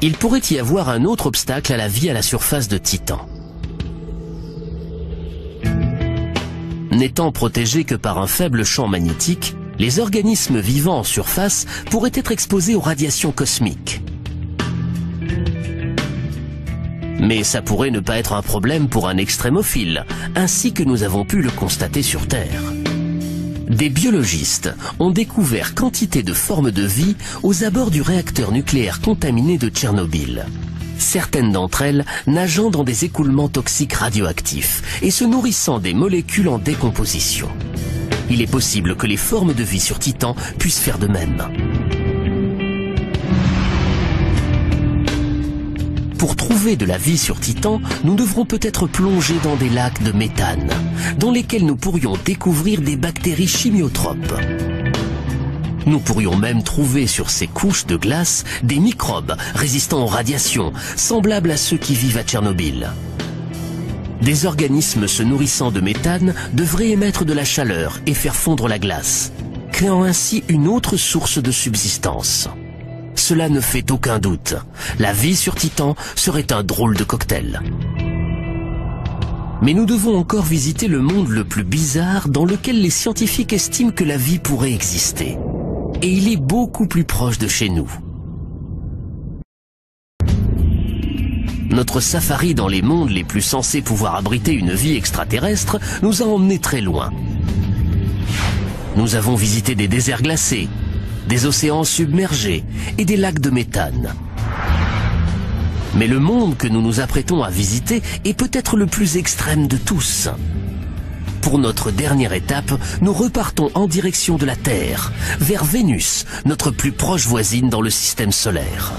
il pourrait y avoir un autre obstacle à la vie à la surface de Titan. N'étant protégés que par un faible champ magnétique, les organismes vivants en surface pourraient être exposés aux radiations cosmiques. Mais ça pourrait ne pas être un problème pour un extrémophile, ainsi que nous avons pu le constater sur Terre. Des biologistes ont découvert quantité de formes de vie aux abords du réacteur nucléaire contaminé de Tchernobyl. Certaines d'entre elles nageant dans des écoulements toxiques radioactifs et se nourrissant des molécules en décomposition. Il est possible que les formes de vie sur Titan puissent faire de même. Pour trouver de la vie sur Titan, nous devrons peut-être plonger dans des lacs de méthane, dans lesquels nous pourrions découvrir des bactéries chimiotropes. Nous pourrions même trouver sur ces couches de glace des microbes résistants aux radiations, semblables à ceux qui vivent à Tchernobyl. Des organismes se nourrissant de méthane devraient émettre de la chaleur et faire fondre la glace, créant ainsi une autre source de subsistance. Cela ne fait aucun doute. La vie sur Titan serait un drôle de cocktail. Mais nous devons encore visiter le monde le plus bizarre dans lequel les scientifiques estiment que la vie pourrait exister. Et il est beaucoup plus proche de chez nous. Notre safari dans les mondes les plus censés pouvoir abriter une vie extraterrestre nous a emmenés très loin. Nous avons visité des déserts glacés, des océans submergés et des lacs de méthane. Mais le monde que nous nous apprêtons à visiter est peut-être le plus extrême de tous. Pour notre dernière étape, nous repartons en direction de la Terre, vers Vénus, notre plus proche voisine dans le système solaire.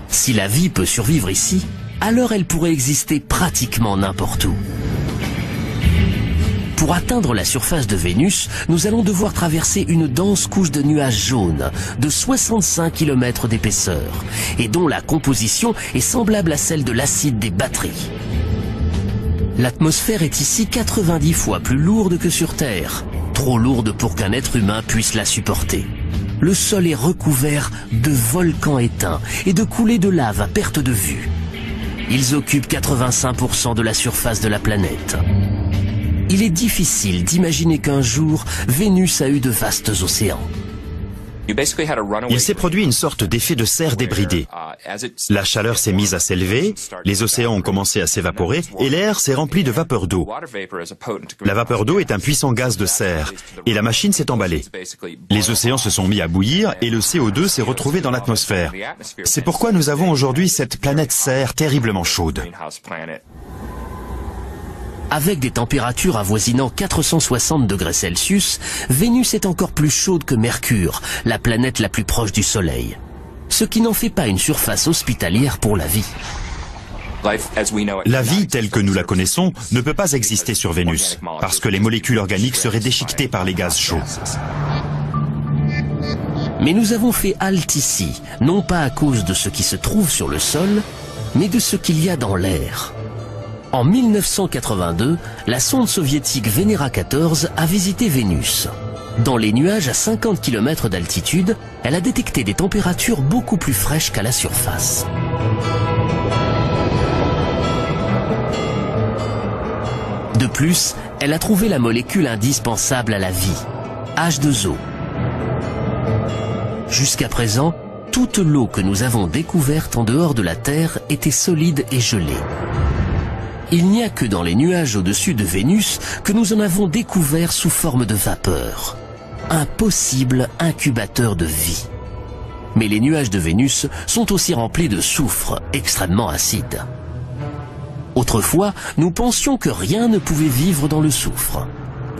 Si la vie peut survivre ici, alors elle pourrait exister pratiquement n'importe où. Pour atteindre la surface de Vénus, nous allons devoir traverser une dense couche de nuages jaunes de 65 km d'épaisseur et dont la composition est semblable à celle de l'acide des batteries. L'atmosphère est ici 90 fois plus lourde que sur Terre, trop lourde pour qu'un être humain puisse la supporter. Le sol est recouvert de volcans éteints et de coulées de lave à perte de vue. Ils occupent 85% de la surface de la planète. Il est difficile d'imaginer qu'un jour, Vénus a eu de vastes océans. Il s'est produit une sorte d'effet de serre débridé. La chaleur s'est mise à s'élever, les océans ont commencé à s'évaporer et l'air s'est rempli de vapeur d'eau. La vapeur d'eau est un puissant gaz de serre et la machine s'est emballée. Les océans se sont mis à bouillir et le CO2 s'est retrouvé dans l'atmosphère. C'est pourquoi nous avons aujourd'hui cette planète serre terriblement chaude. Avec des températures avoisinant 460 degrés Celsius, Vénus est encore plus chaude que Mercure, la planète la plus proche du Soleil. Ce qui n'en fait pas une surface hospitalière pour la vie. La vie telle que nous la connaissons ne peut pas exister sur Vénus, parce que les molécules organiques seraient déchiquetées par les gaz chauds. Mais nous avons fait halte ici, non pas à cause de ce qui se trouve sur le sol, mais de ce qu'il y a dans l'air. En 1982, la sonde soviétique Venera 14 a visité Vénus. Dans les nuages à 50 km d'altitude, elle a détecté des températures beaucoup plus fraîches qu'à la surface. De plus, elle a trouvé la molécule indispensable à la vie, H2O. Jusqu'à présent, toute l'eau que nous avons découverte en dehors de la Terre était solide et gelée. Il n'y a que dans les nuages au-dessus de Vénus que nous en avons découvert sous forme de vapeur. Un possible incubateur de vie. Mais les nuages de Vénus sont aussi remplis de soufre, extrêmement acide. Autrefois, nous pensions que rien ne pouvait vivre dans le soufre.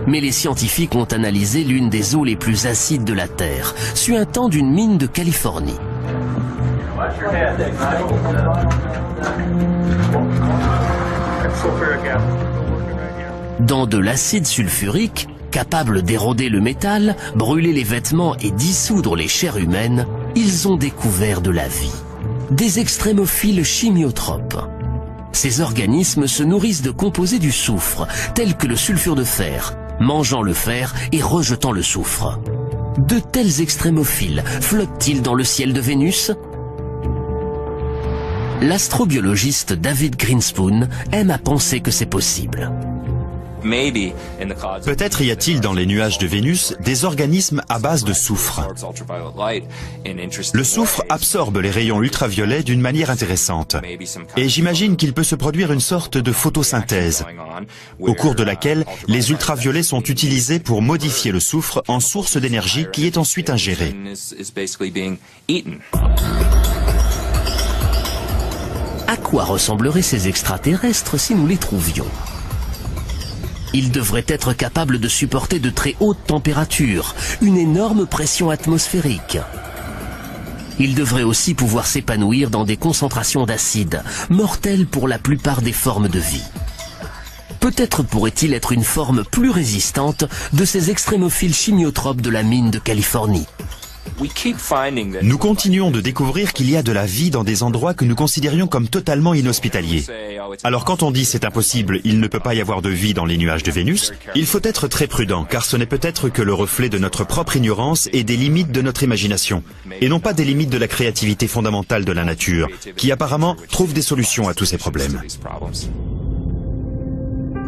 Mais les scientifiques ont analysé l'une des eaux les plus acides de la Terre, suintant d'une mine de Californie. Dans de l'acide sulfurique, capable d'éroder le métal, brûler les vêtements et dissoudre les chairs humaines, ils ont découvert de la vie. Des extrémophiles chimiotropes. Ces organismes se nourrissent de composés du soufre, tels que le sulfure de fer, mangeant le fer et rejetant le soufre. De tels extrémophiles flottent-ils dans le ciel de Vénus ? L'astrobiologiste David Grinspoon aime à penser que c'est possible. Peut-être y a-t-il dans les nuages de Vénus des organismes à base de soufre. Le soufre absorbe les rayons ultraviolets d'une manière intéressante. Et j'imagine qu'il peut se produire une sorte de photosynthèse, au cours de laquelle les ultraviolets sont utilisés pour modifier le soufre en source d'énergie qui est ensuite ingérée. À quoi ressembleraient ces extraterrestres si nous les trouvions ? Ils devraient être capables de supporter de très hautes températures, une énorme pression atmosphérique. Ils devraient aussi pouvoir s'épanouir dans des concentrations d'acide, mortelles pour la plupart des formes de vie. Peut-être pourrait-il être une forme plus résistante de ces extrémophiles chimiotropes de la mine de Californie. Nous continuons de découvrir qu'il y a de la vie dans des endroits que nous considérions comme totalement inhospitaliers. Alors quand on dit c'est impossible, il ne peut pas y avoir de vie dans les nuages de Vénus, il faut être très prudent, car ce n'est peut-être que le reflet de notre propre ignorance et des limites de notre imagination, et non pas des limites de la créativité fondamentale de la nature, qui apparemment trouve des solutions à tous ces problèmes.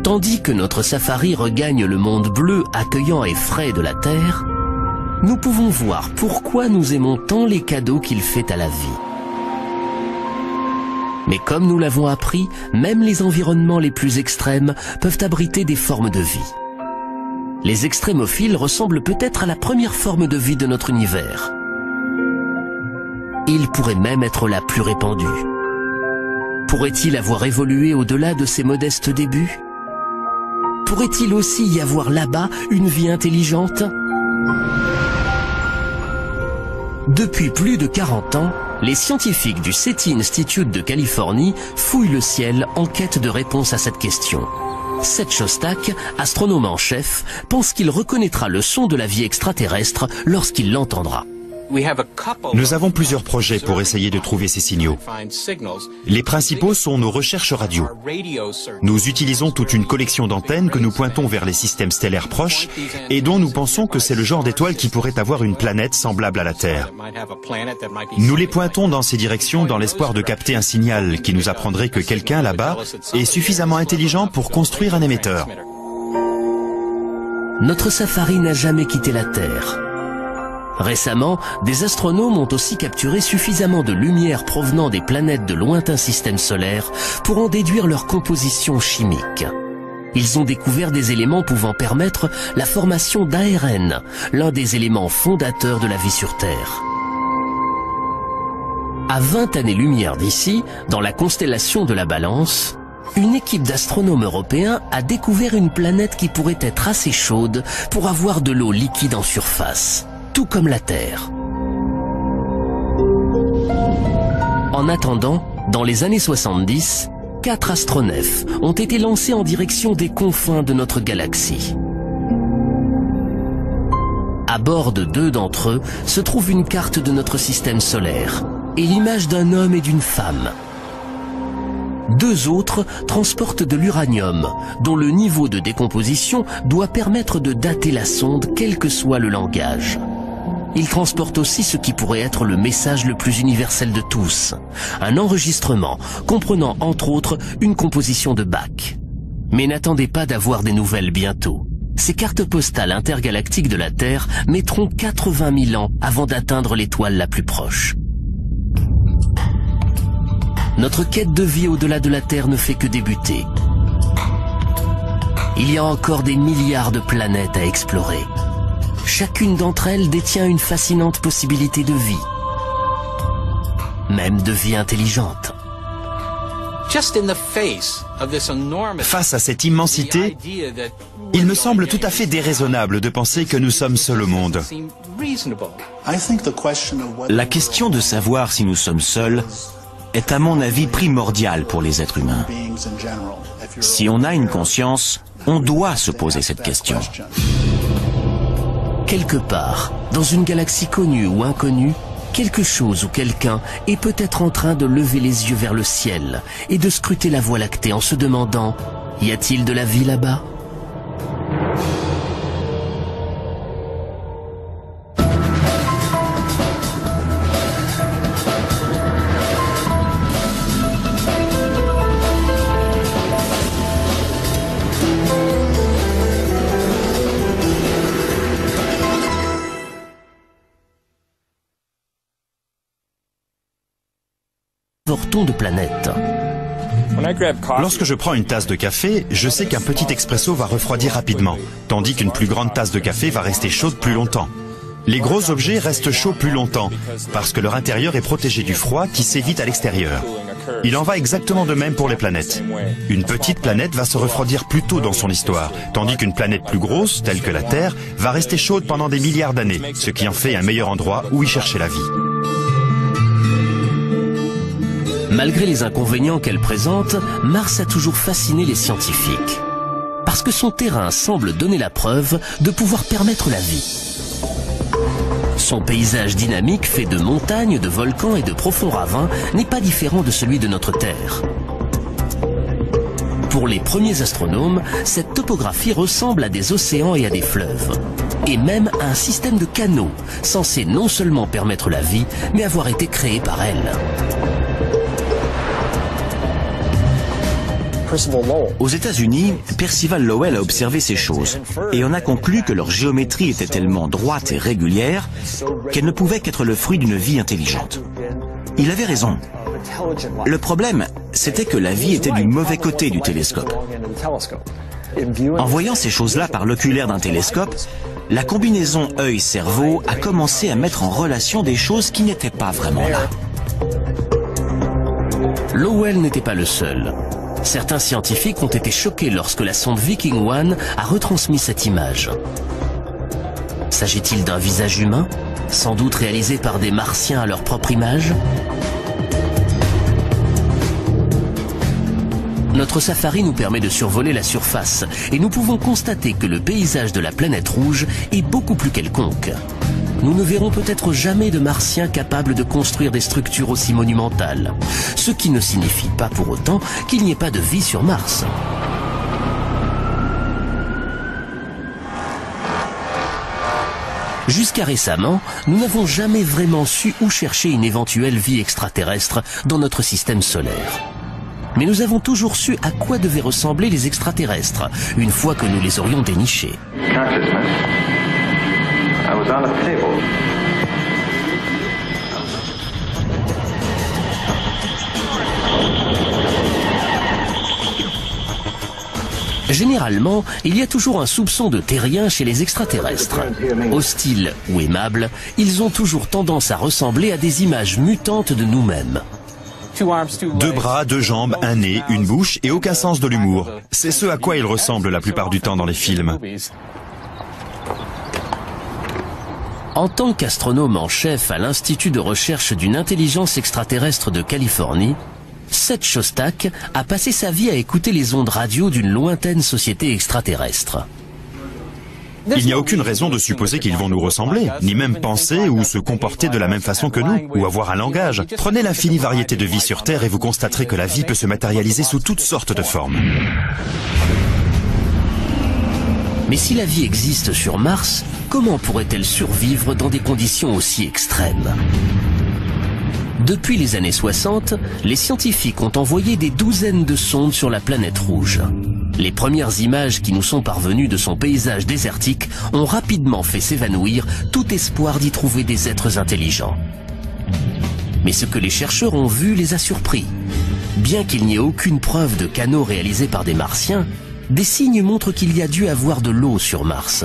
Tandis que notre safari regagne le monde bleu, accueillant et frais de la Terre, nous pouvons voir pourquoi nous aimons tant les cadeaux qu'il fait à la vie. Mais comme nous l'avons appris, même les environnements les plus extrêmes peuvent abriter des formes de vie. Les extrémophiles ressemblent peut-être à la première forme de vie de notre univers. Ils pourraient même être la plus répandue. Pourrait-il avoir évolué au-delà de ses modestes débuts ? Pourrait-il aussi y avoir là-bas une vie intelligente ? Depuis plus de 40 ans, les scientifiques du SETI Institute de Californie fouillent le ciel en quête de réponses à cette question. Seth Shostak, astronome en chef, pense qu'il reconnaîtra le son de la vie extraterrestre lorsqu'il l'entendra. Nous avons plusieurs projets pour essayer de trouver ces signaux. Les principaux sont nos recherches radio. Nous utilisons toute une collection d'antennes que nous pointons vers les systèmes stellaires proches et dont nous pensons que c'est le genre d'étoile qui pourrait avoir une planète semblable à la Terre. Nous les pointons dans ces directions dans l'espoir de capter un signal qui nous apprendrait que quelqu'un là-bas est suffisamment intelligent pour construire un émetteur. Notre safari n'a jamais quitté la Terre. Récemment, des astronomes ont aussi capturé suffisamment de lumière provenant des planètes de lointains systèmes solaires pour en déduire leur composition chimique. Ils ont découvert des éléments pouvant permettre la formation d'ARN, l'un des éléments fondateurs de la vie sur Terre. À 20 années-lumière d'ici, dans la constellation de la Balance, une équipe d'astronomes européens a découvert une planète qui pourrait être assez chaude pour avoir de l'eau liquide en surface, tout comme la Terre. En attendant, dans les années 70, 4 astronefs ont été lancés en direction des confins de notre galaxie. À bord de 2 d'entre eux se trouve une carte de notre système solaire et l'image d'un homme et d'une femme. 2 autres transportent de l'uranium, dont le niveau de décomposition doit permettre de dater la sonde quel que soit le langage. Ils transportent aussi ce qui pourrait être le message le plus universel de tous, un enregistrement comprenant entre autres une composition de Bach. Mais n'attendez pas d'avoir des nouvelles bientôt. Ces cartes postales intergalactiques de la Terre mettront 80 000 ans avant d'atteindre l'étoile la plus proche. Notre quête de vie au-delà de la Terre ne fait que débuter. Il y a encore des milliards de planètes à explorer. Chacune d'entre elles détient une fascinante possibilité de vie, même de vie intelligente. Face à cette immensité, il me semble tout à fait déraisonnable de penser que nous sommes seuls au monde. La question de savoir si nous sommes seuls est à mon avis primordiale pour les êtres humains. Si on a une conscience, on doit se poser cette question. Quelque part, dans une galaxie connue ou inconnue, quelque chose ou quelqu'un est peut-être en train de lever les yeux vers le ciel et de scruter la Voie lactée en se demandant « Y a-t-il de la vie là-bas » importons de planètes. Lorsque je prends une tasse de café, je sais qu'un petit expresso va refroidir rapidement, tandis qu'une plus grande tasse de café va rester chaude plus longtemps. Les gros objets restent chauds plus longtemps, parce que leur intérieur est protégé du froid qui s'évite à l'extérieur. Il en va exactement de même pour les planètes. Une petite planète va se refroidir plus tôt dans son histoire, tandis qu'une planète plus grosse, telle que la Terre, va rester chaude pendant des milliards d'années, ce qui en fait un meilleur endroit où y chercher la vie. Malgré les inconvénients qu'elle présente, Mars a toujours fasciné les scientifiques. Parce que son terrain semble donner la preuve de pouvoir permettre la vie. Son paysage dynamique fait de montagnes, de volcans et de profonds ravins n'est pas différent de celui de notre Terre. Pour les premiers astronomes, cette topographie ressemble à des océans et à des fleuves. Et même à un système de canaux, censé non seulement permettre la vie, mais avoir été créé par elle. Aux États-Unis, Percival Lowell a observé ces choses et en a conclu que leur géométrie était tellement droite et régulière qu'elle ne pouvait qu'être le fruit d'une vie intelligente. Il avait raison. Le problème, c'était que la vie était du mauvais côté du télescope. En voyant ces choses-là par l'oculaire d'un télescope, la combinaison œil-cerveau a commencé à mettre en relation des choses qui n'étaient pas vraiment là. Lowell n'était pas le seul. Certains scientifiques ont été choqués lorsque la sonde Viking 1 a retransmis cette image. S'agit-il d'un visage humain, sans doute réalisé par des Martiens à leur propre image? Notre safari nous permet de survoler la surface et nous pouvons constater que le paysage de la planète rouge est beaucoup plus quelconque. Nous ne verrons peut-être jamais de Martiens capables de construire des structures aussi monumentales, ce qui ne signifie pas pour autant qu'il n'y ait pas de vie sur Mars. Jusqu'à récemment, nous n'avons jamais vraiment su où chercher une éventuelle vie extraterrestre dans notre système solaire. Mais nous avons toujours su à quoi devaient ressembler les extraterrestres, une fois que nous les aurions dénichés. Généralement, il y a toujours un soupçon de terrien chez les extraterrestres. Hostiles ou aimables, ils ont toujours tendance à ressembler à des images mutantes de nous-mêmes. 2 bras, 2 jambes, un nez, une bouche et aucun sens de l'humour. C'est ce à quoi ils ressemblent la plupart du temps dans les films. En tant qu'astronome en chef à l'Institut de recherche d'une intelligence extraterrestre de Californie, Seth Shostak a passé sa vie à écouter les ondes radio d'une lointaine société extraterrestre. Il n'y a aucune raison de supposer qu'ils vont nous ressembler, ni même penser ou se comporter de la même façon que nous, ou avoir un langage. Prenez l'infinie variété de vie sur Terre et vous constaterez que la vie peut se matérialiser sous toutes sortes de formes. Mais si la vie existe sur Mars, comment pourrait-elle survivre dans des conditions aussi extrêmes? Depuis les années 60, les scientifiques ont envoyé des douzaines de sondes sur la planète rouge. Les premières images qui nous sont parvenues de son paysage désertique ont rapidement fait s'évanouir tout espoir d'y trouver des êtres intelligents. Mais ce que les chercheurs ont vu les a surpris. Bien qu'il n'y ait aucune preuve de canaux réalisés par des Martiens, des signes montrent qu'il y a dû avoir de l'eau sur Mars.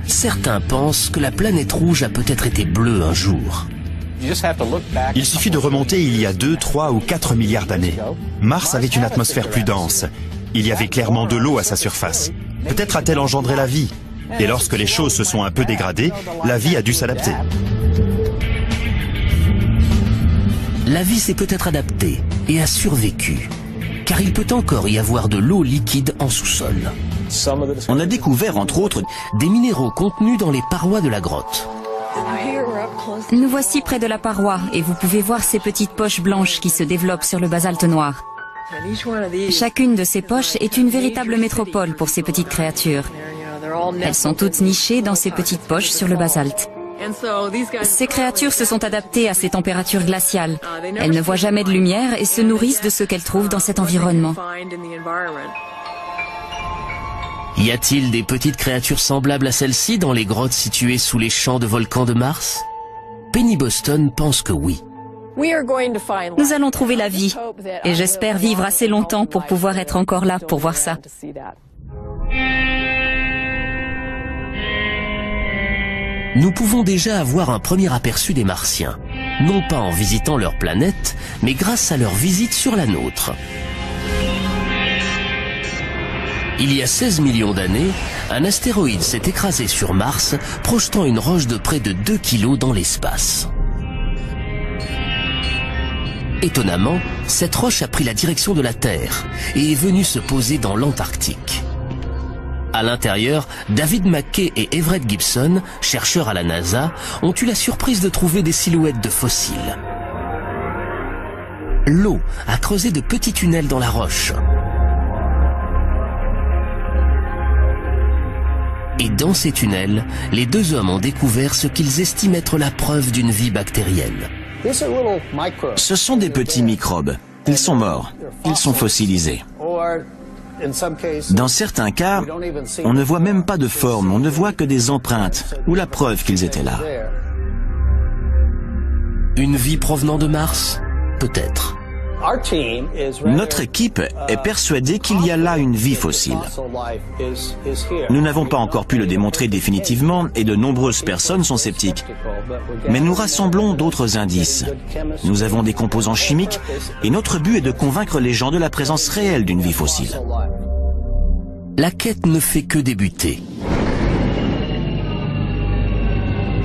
Certains pensent que la planète rouge a peut-être été bleue un jour. Il suffit de remonter il y a 2, 3 ou 4 milliards d'années. Mars avait une atmosphère plus dense. Il y avait clairement de l'eau à sa surface. Peut-être a-t-elle engendré la vie. Et lorsque les choses se sont un peu dégradées, la vie a dû s'adapter. La vie s'est peut-être adaptée et a survécu, car il peut encore y avoir de l'eau liquide en sous-sol. On a découvert, entre autres, des minéraux contenus dans les parois de la grotte. Nous voici près de la paroi et vous pouvez voir ces petites poches blanches qui se développent sur le basalte noir. Chacune de ces poches est une véritable métropole pour ces petites créatures. Elles sont toutes nichées dans ces petites poches sur le basalte. Ces créatures se sont adaptées à ces températures glaciales. Elles ne voient jamais de lumière et se nourrissent de ce qu'elles trouvent dans cet environnement. Y a-t-il des petites créatures semblables à celles-ci dans les grottes situées sous les champs de volcans de Mars? Penny Boston pense que oui. Nous allons trouver la vie. Et j'espère vivre assez longtemps pour pouvoir être encore là pour voir ça. Nous pouvons déjà avoir un premier aperçu des Martiens, non pas en visitant leur planète, mais grâce à leur visite sur la nôtre. Il y a 16 millions d'années, un astéroïde s'est écrasé sur Mars, projetant une roche de près de 2 kilos dans l'espace. Étonnamment, cette roche a pris la direction de la Terre et est venue se poser dans l'Antarctique. À l'intérieur, David McKay et Everett Gibson, chercheurs à la NASA, ont eu la surprise de trouver des silhouettes de fossiles. L'eau a creusé de petits tunnels dans la roche. Et dans ces tunnels, les deux hommes ont découvert ce qu'ils estiment être la preuve d'une vie bactérienne. Ce sont des petits microbes. Ils sont morts. Ils sont fossilisés. Dans certains cas, on ne voit même pas de forme, on ne voit que des empreintes ou la preuve qu'ils étaient là. Une vie provenant de Mars? Peut-être. Notre équipe est persuadée qu'il y a là une vie fossile. Nous n'avons pas encore pu le démontrer définitivement et de nombreuses personnes sont sceptiques. Mais nous rassemblons d'autres indices. Nous avons des composants chimiques et notre but est de convaincre les gens de la présence réelle d'une vie fossile. La quête ne fait que débuter.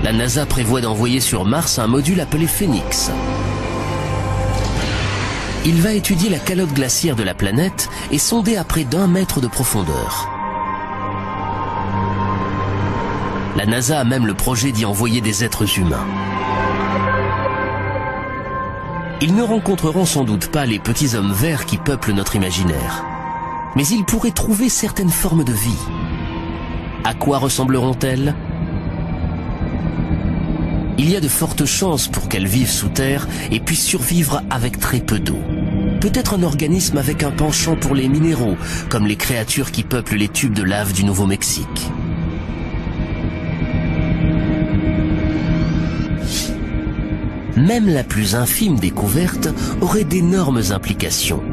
La NASA prévoit d'envoyer sur Mars un module appelé Phoenix. Il va étudier la calotte glaciaire de la planète et sonder à près d'1 mètre de profondeur. La NASA a même le projet d'y envoyer des êtres humains. Ils ne rencontreront sans doute pas les petits hommes verts qui peuplent notre imaginaire. Mais ils pourraient trouver certaines formes de vie. À quoi ressembleront-elles ? Il y a de fortes chances pour qu'elles vivent sous terre et puissent survivre avec très peu d'eau. Peut-être un organisme avec un penchant pour les minéraux, comme les créatures qui peuplent les tubes de lave du Nouveau-Mexique. Même la plus infime découverte aurait d'énormes implications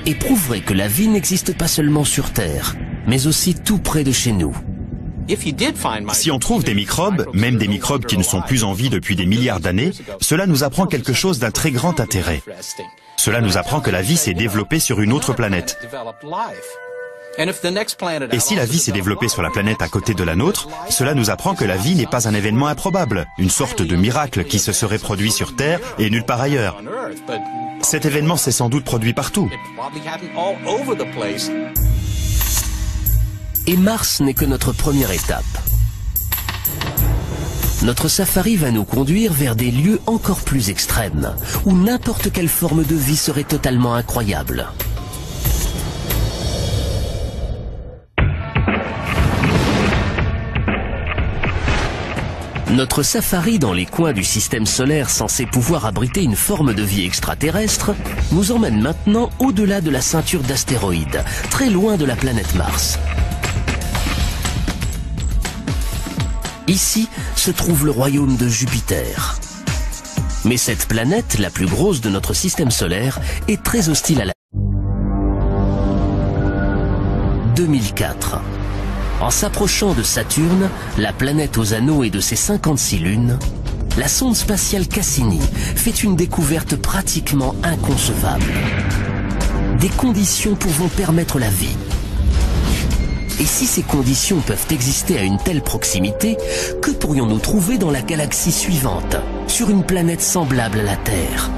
et prouverait que la vie n'existe pas seulement sur Terre, mais aussi tout près de chez nous. Si on trouve des microbes, même des microbes qui ne sont plus en vie depuis des milliards d'années, cela nous apprend quelque chose d'un très grand intérêt. Cela nous apprend que la vie s'est développée sur une autre planète. Et si la vie s'est développée sur la planète à côté de la nôtre, cela nous apprend que la vie n'est pas un événement improbable, une sorte de miracle qui se serait produit sur Terre et nulle part ailleurs. Cet événement s'est sans doute produit partout. Et Mars n'est que notre première étape. Notre safari va nous conduire vers des lieux encore plus extrêmes, où n'importe quelle forme de vie serait totalement incroyable. Notre safari dans les coins du système solaire censé pouvoir abriter une forme de vie extraterrestre nous emmène maintenant au-delà de la ceinture d'astéroïdes, très loin de la planète Mars. Ici se trouve le royaume de Jupiter. Mais cette planète, la plus grosse de notre système solaire, est très hostile à la... 2004. En s'approchant de Saturne, la planète aux anneaux et de ses 56 lunes, la sonde spatiale Cassini fait une découverte pratiquement inconcevable. Des conditions pouvant permettre la vie. Et si ces conditions peuvent exister à une telle proximité, que pourrions-nous trouver dans la galaxie suivante, sur une planète semblable à la Terre ?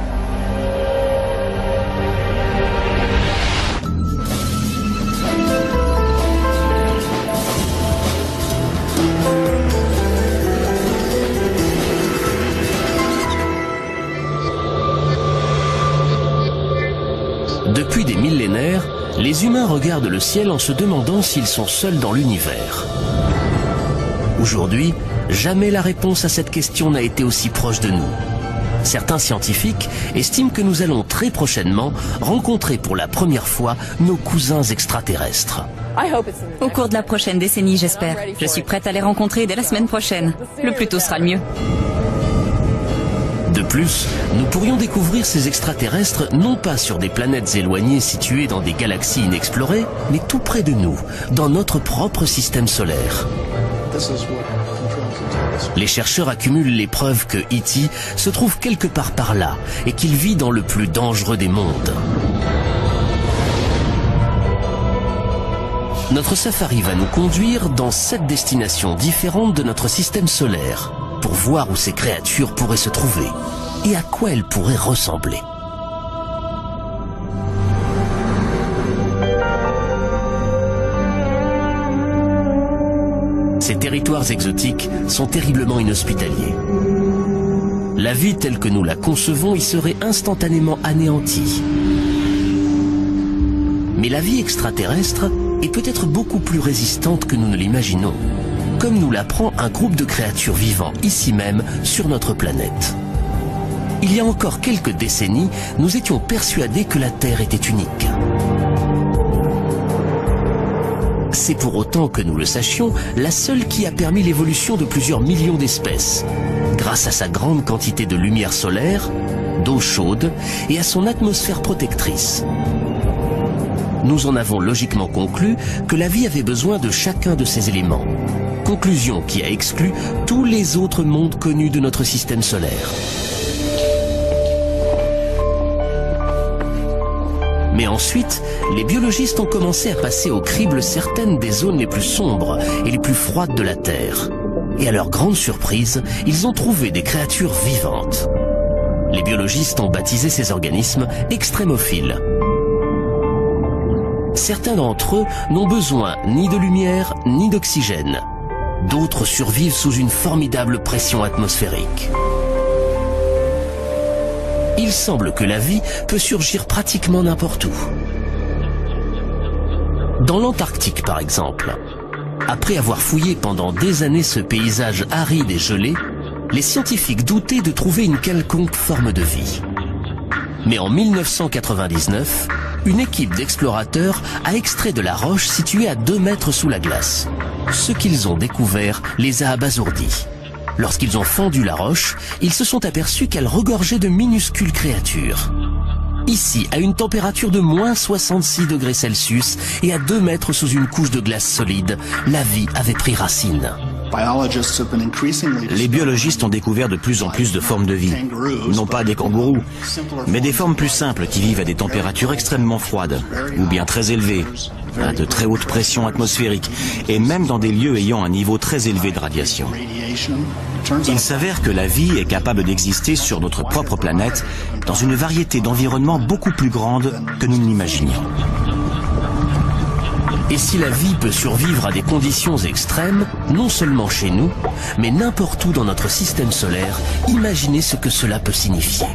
Depuis des millénaires, les humains regardent le ciel en se demandant s'ils sont seuls dans l'univers. Aujourd'hui, jamais la réponse à cette question n'a été aussi proche de nous. Certains scientifiques estiment que nous allons très prochainement rencontrer pour la première fois nos cousins extraterrestres. Au cours de la prochaine décennie, j'espère. Je suis prête à les rencontrer dès la semaine prochaine. Le plus tôt sera le mieux. Depuis plus, nous pourrions découvrir ces extraterrestres non pas sur des planètes éloignées situées dans des galaxies inexplorées, mais tout près de nous, dans notre propre système solaire. Les chercheurs accumulent les preuves que E.T. se trouve quelque part par là et qu'il vit dans le plus dangereux des mondes. Notre safari va nous conduire dans 7 destinations différentes de notre système solaire pour voir où ces créatures pourraient se trouver et à quoi elles pourraient ressembler. Ces territoires exotiques sont terriblement inhospitaliers. La vie telle que nous la concevons y serait instantanément anéantie. Mais la vie extraterrestre est peut-être beaucoup plus résistante que nous ne l'imaginons, comme nous l'apprend un groupe de créatures vivant ici même sur notre planète. Il y a encore quelques décennies, nous étions persuadés que la Terre était unique. C'est pour autant que nous le sachions, la seule qui a permis l'évolution de plusieurs millions d'espèces, grâce à sa grande quantité de lumière solaire, d'eau chaude et à son atmosphère protectrice. Nous en avons logiquement conclu que la vie avait besoin de chacun de ces éléments. Conclusion qui a exclu tous les autres mondes connus de notre système solaire. Mais ensuite, les biologistes ont commencé à passer au crible certaines des zones les plus sombres et les plus froides de la Terre. Et à leur grande surprise, ils ont trouvé des créatures vivantes. Les biologistes ont baptisé ces organismes extrémophiles. Certains d'entre eux n'ont besoin ni de lumière ni d'oxygène. D'autres survivent sous une formidable pression atmosphérique. Il semble que la vie peut surgir pratiquement n'importe où. Dans l'Antarctique par exemple, après avoir fouillé pendant des années ce paysage aride et gelé, les scientifiques doutaient de trouver une quelconque forme de vie. Mais en 1999, une équipe d'explorateurs a extrait de la roche située à 2 mètres sous la glace. Ce qu'ils ont découvert les a abasourdis. Lorsqu'ils ont fendu la roche, ils se sont aperçus qu'elle regorgeait de minuscules créatures. Ici, à une température de moins 66 degrés Celsius et à 2 mètres sous une couche de glace solide, la vie avait pris racine. Les biologistes ont découvert de plus en plus de formes de vie. Non pas des kangourous, mais des formes plus simples qui vivent à des températures extrêmement froides, ou bien très élevées, à de très hautes pressions atmosphériques, et même dans des lieux ayant un niveau très élevé de radiation. Il s'avère que la vie est capable d'exister sur notre propre planète dans une variété d'environnements beaucoup plus grande que nous ne l'imaginions. Et si la vie peut survivre à des conditions extrêmes, non seulement chez nous, mais n'importe où dans notre système solaire, imaginez ce que cela peut signifier.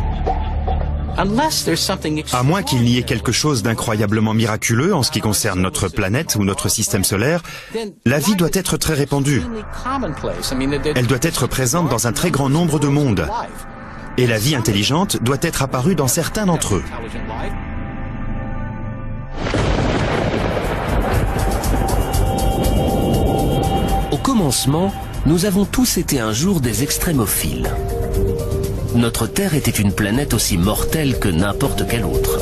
À moins qu'il n'y ait quelque chose d'incroyablement miraculeux en ce qui concerne notre planète ou notre système solaire, la vie doit être très répandue. Elle doit être présente dans un très grand nombre de mondes. Et la vie intelligente doit être apparue dans certains d'entre eux. Au commencement, nous avons tous été un jour des extrémophiles. Notre Terre était une planète aussi mortelle que n'importe quelle autre.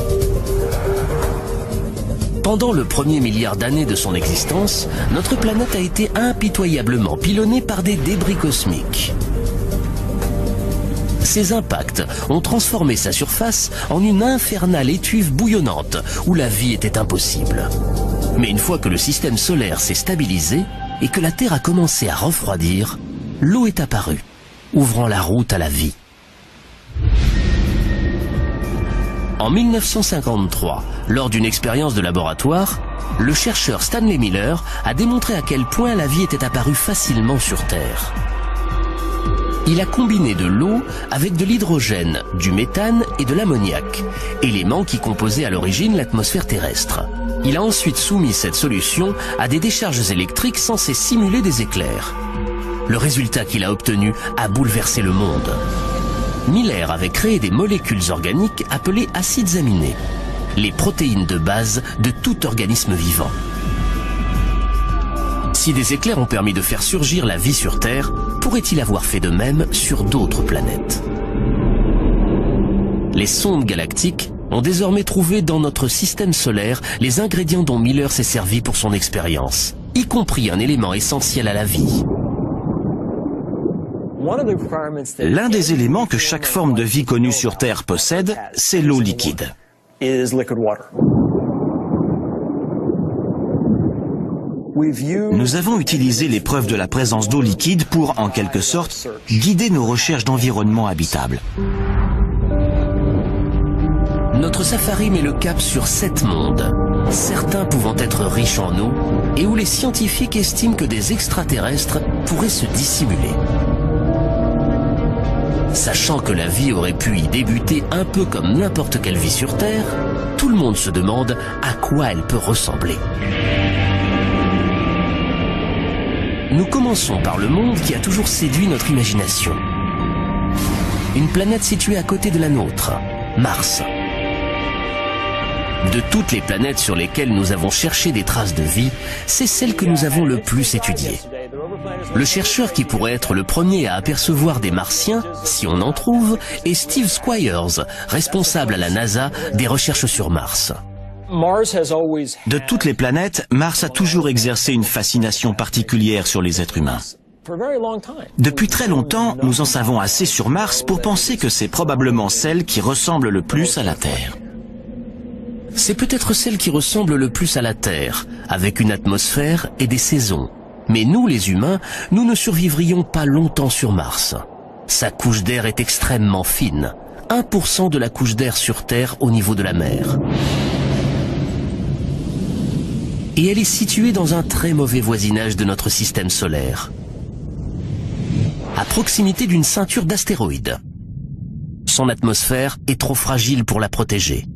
Pendant le premier milliard d'années de son existence, notre planète a été impitoyablement pilonnée par des débris cosmiques. Ces impacts ont transformé sa surface en une infernale étuve bouillonnante où la vie était impossible. Mais une fois que le système solaire s'est stabilisé et que la Terre a commencé à refroidir, l'eau est apparue, ouvrant la route à la vie. En 1953, lors d'une expérience de laboratoire, le chercheur Stanley Miller a démontré à quel point la vie était apparue facilement sur Terre. Il a combiné de l'eau avec de l'hydrogène, du méthane et de l'ammoniac, éléments qui composaient à l'origine l'atmosphère terrestre. Il a ensuite soumis cette solution à des décharges électriques censées simuler des éclairs. Le résultat qu'il a obtenu a bouleversé le monde. Miller avait créé des molécules organiques appelées acides aminés, les protéines de base de tout organisme vivant. Si des éclairs ont permis de faire surgir la vie sur Terre, pourrait-il avoir fait de même sur d'autres planètes ? Les sondes galactiques ont désormais trouvé dans notre système solaire les ingrédients dont Miller s'est servi pour son expérience, y compris un élément essentiel à la vie. L'un des éléments que chaque forme de vie connue sur Terre possède, c'est l'eau liquide. Nous avons utilisé les preuves de la présence d'eau liquide pour, en quelque sorte, guider nos recherches d'environnement habitable. Notre safari met le cap sur 7 mondes, certains pouvant être riches en eau et où les scientifiques estiment que des extraterrestres pourraient se dissimuler. Sachant que la vie aurait pu y débuter un peu comme n'importe quelle vie sur Terre, tout le monde se demande à quoi elle peut ressembler. Nous commençons par le monde qui a toujours séduit notre imagination. Une planète située à côté de la nôtre, Mars. De toutes les planètes sur lesquelles nous avons cherché des traces de vie, c'est celle que nous avons le plus étudiée. Le chercheur qui pourrait être le premier à apercevoir des Martiens, si on en trouve, est Steve Squyres, responsable à la NASA des recherches sur Mars. De toutes les planètes, Mars a toujours exercé une fascination particulière sur les êtres humains. Depuis très longtemps, nous en savons assez sur Mars pour penser que c'est probablement celle qui ressemble le plus à la Terre. C'est peut-être celle qui ressemble le plus à la Terre, avec une atmosphère et des saisons. Mais nous, les humains, nous ne survivrions pas longtemps sur Mars. Sa couche d'air est extrêmement fine, 1% de la couche d'air sur Terre au niveau de la mer. Et elle est située dans un très mauvais voisinage de notre système solaire, à proximité d'une ceinture d'astéroïdes. Son atmosphère est trop fragile pour la protéger.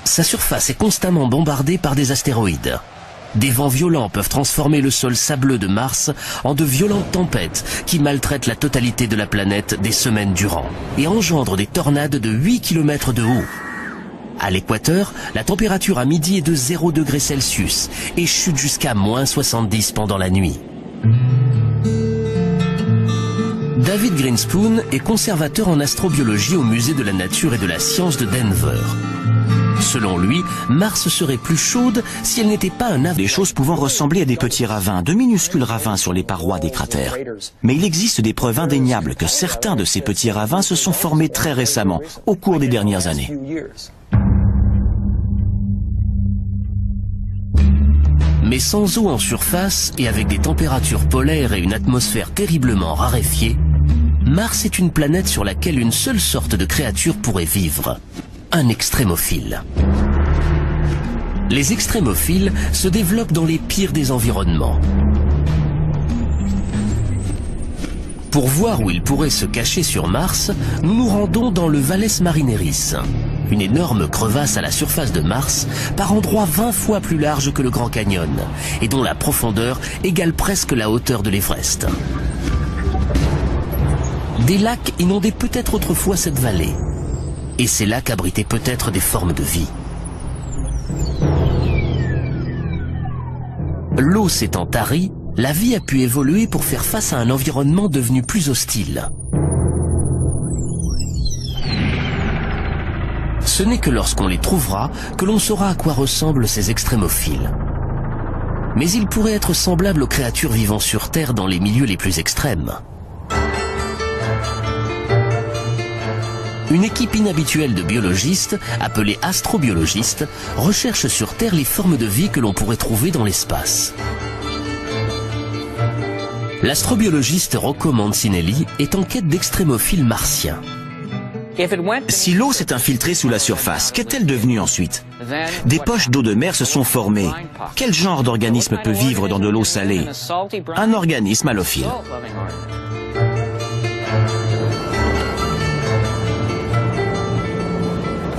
Sa surface est constamment bombardée par des astéroïdes. Des vents violents peuvent transformer le sol sableux de Mars en de violentes tempêtes qui maltraitent la totalité de la planète des semaines durant et engendrent des tornades de 8 km de haut. À l'équateur, la température à midi est de 0 degrés Celsius et chute jusqu'à -70 pendant la nuit. David Grinspoon est conservateur en astrobiologie au Musée de la Nature et de la Science de Denver. Selon lui, Mars serait plus chaude si elle n'était pas un Des choses pouvant ressembler à des petits ravins, de minuscules ravins sur les parois des cratères. Mais il existe des preuves indéniables que certains de ces petits ravins se sont formés très récemment, au cours des dernières années. Mais sans eau en surface et avec des températures polaires et une atmosphère terriblement raréfiée, Mars est une planète sur laquelle une seule sorte de créature pourrait vivre. Un extrémophile. Les extrémophiles se développent dans les pires des environnements. Pour voir où ils pourraient se cacher sur Mars, nous nous rendons dans le Valles Marineris, une énorme crevasse à la surface de Mars, par endroits 20 fois plus large que le Grand Canyon, et dont la profondeur égale presque la hauteur de l'Everest. Des lacs inondaient peut-être autrefois cette vallée. Et ces lacs abritaient peut-être des formes de vie. L'eau s'étant tarie, la vie a pu évoluer pour faire face à un environnement devenu plus hostile. Ce n'est que lorsqu'on les trouvera que l'on saura à quoi ressemblent ces extrémophiles. Mais ils pourraient être semblables aux créatures vivant sur Terre dans les milieux les plus extrêmes. Une équipe inhabituelle de biologistes, appelée astrobiologistes, recherche sur Terre les formes de vie que l'on pourrait trouver dans l'espace. L'astrobiologiste Rocco Mancinelli est en quête d'extrémophiles martiens. Si l'eau s'est infiltrée sous la surface, qu'est-elle devenue ensuite? Des poches d'eau de mer se sont formées. Quel genre d'organisme peut vivre dans de l'eau salée? Un organisme halophile.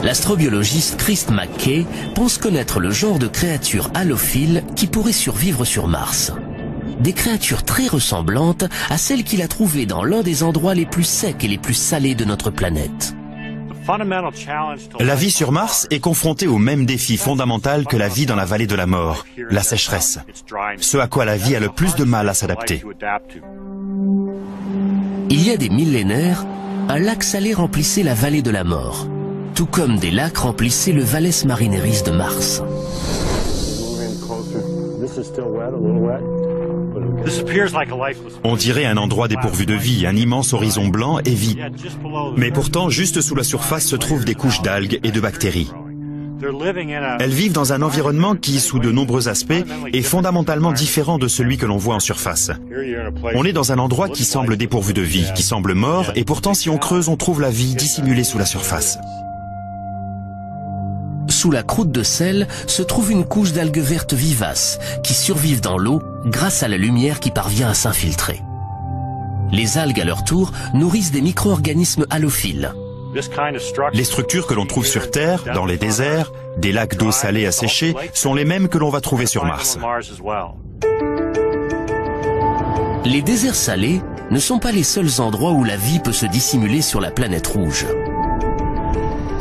L'astrobiologiste Chris McKay pense connaître le genre de créatures halophiles qui pourraient survivre sur Mars. Des créatures très ressemblantes à celles qu'il a trouvées dans l'un des endroits les plus secs et les plus salés de notre planète. La vie sur Mars est confrontée au même défi fondamental que la vie dans la vallée de la mort, la sécheresse. Ce à quoi la vie a le plus de mal à s'adapter. Il y a des millénaires, un lac salé remplissait la vallée de la mort, tout comme des lacs remplissaient le Valles Marineris de Mars. On dirait un endroit dépourvu de vie, un immense horizon blanc et vide. Mais pourtant, juste sous la surface se trouvent des couches d'algues et de bactéries. Elles vivent dans un environnement qui, sous de nombreux aspects, est fondamentalement différent de celui que l'on voit en surface. On est dans un endroit qui semble dépourvu de vie, qui semble mort, et pourtant si on creuse, on trouve la vie dissimulée sous la surface. Sous la croûte de sel se trouve une couche d'algues vertes vivaces qui survivent dans l'eau grâce à la lumière qui parvient à s'infiltrer. Les algues, à leur tour, nourrissent des micro-organismes halophiles. Les structures que l'on trouve sur Terre, dans les déserts, des lacs d'eau salée asséchés, sont les mêmes que l'on va trouver sur Mars. Les déserts salés ne sont pas les seuls endroits où la vie peut se dissimuler sur la planète rouge.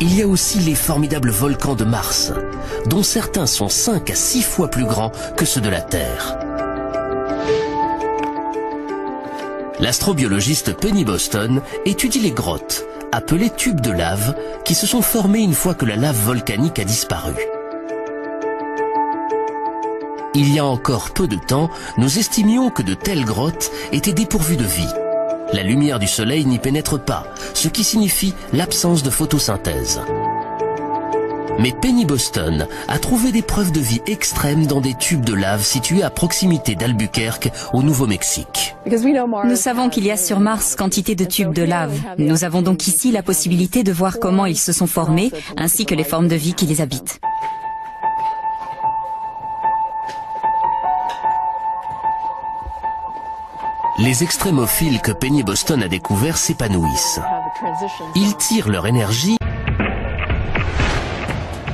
Il y a aussi les formidables volcans de Mars, dont certains sont 5 à 6 fois plus grands que ceux de la Terre. L'astrobiologiste Penny Boston étudie les grottes, appelées tubes de lave, qui se sont formées une fois que la lave volcanique a disparu. Il y a encore peu de temps, nous estimions que de telles grottes étaient dépourvues de vie. La lumière du soleil n'y pénètre pas, ce qui signifie l'absence de photosynthèse. Mais Penny Boston a trouvé des preuves de vie extrêmes dans des tubes de lave situés à proximité d'Albuquerque, au Nouveau-Mexique. Nous savons qu'il y a sur Mars quantité de tubes de lave. Nous avons donc ici la possibilité de voir comment ils se sont formés, ainsi que les formes de vie qui les habitent. Les extrémophiles que Penny Boston a découverts s'épanouissent. Ils tirent leur énergie.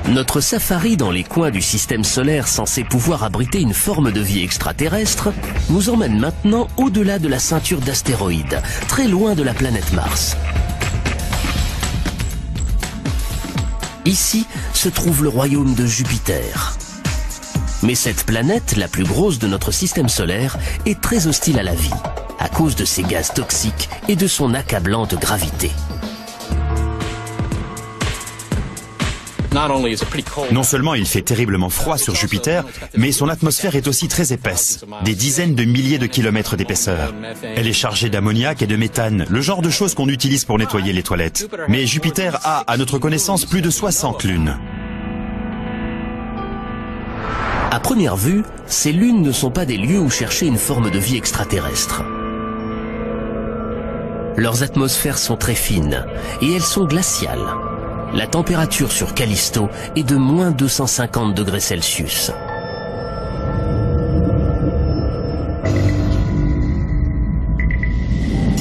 Notre safari dans les coins du système solaire censé pouvoir abriter une forme de vie extraterrestre nous emmène maintenant au-delà de la ceinture d'astéroïdes, très loin de la planète Mars. Ici se trouve le royaume de Jupiter. Mais cette planète, la plus grosse de notre système solaire, est très hostile à la vie, à cause de ses gaz toxiques et de son accablante gravité. Non seulement il fait terriblement froid sur Jupiter, mais son atmosphère est aussi très épaisse, des dizaines de milliers de kilomètres d'épaisseur. Elle est chargée d'ammoniac et de méthane, le genre de choses qu'on utilise pour nettoyer les toilettes. Mais Jupiter a, à notre connaissance, plus de 60 lunes. À première vue, ces lunes ne sont pas des lieux où chercher une forme de vie extraterrestre. Leurs atmosphères sont très fines et elles sont glaciales. La température sur Callisto est de moins 250 degrés Celsius.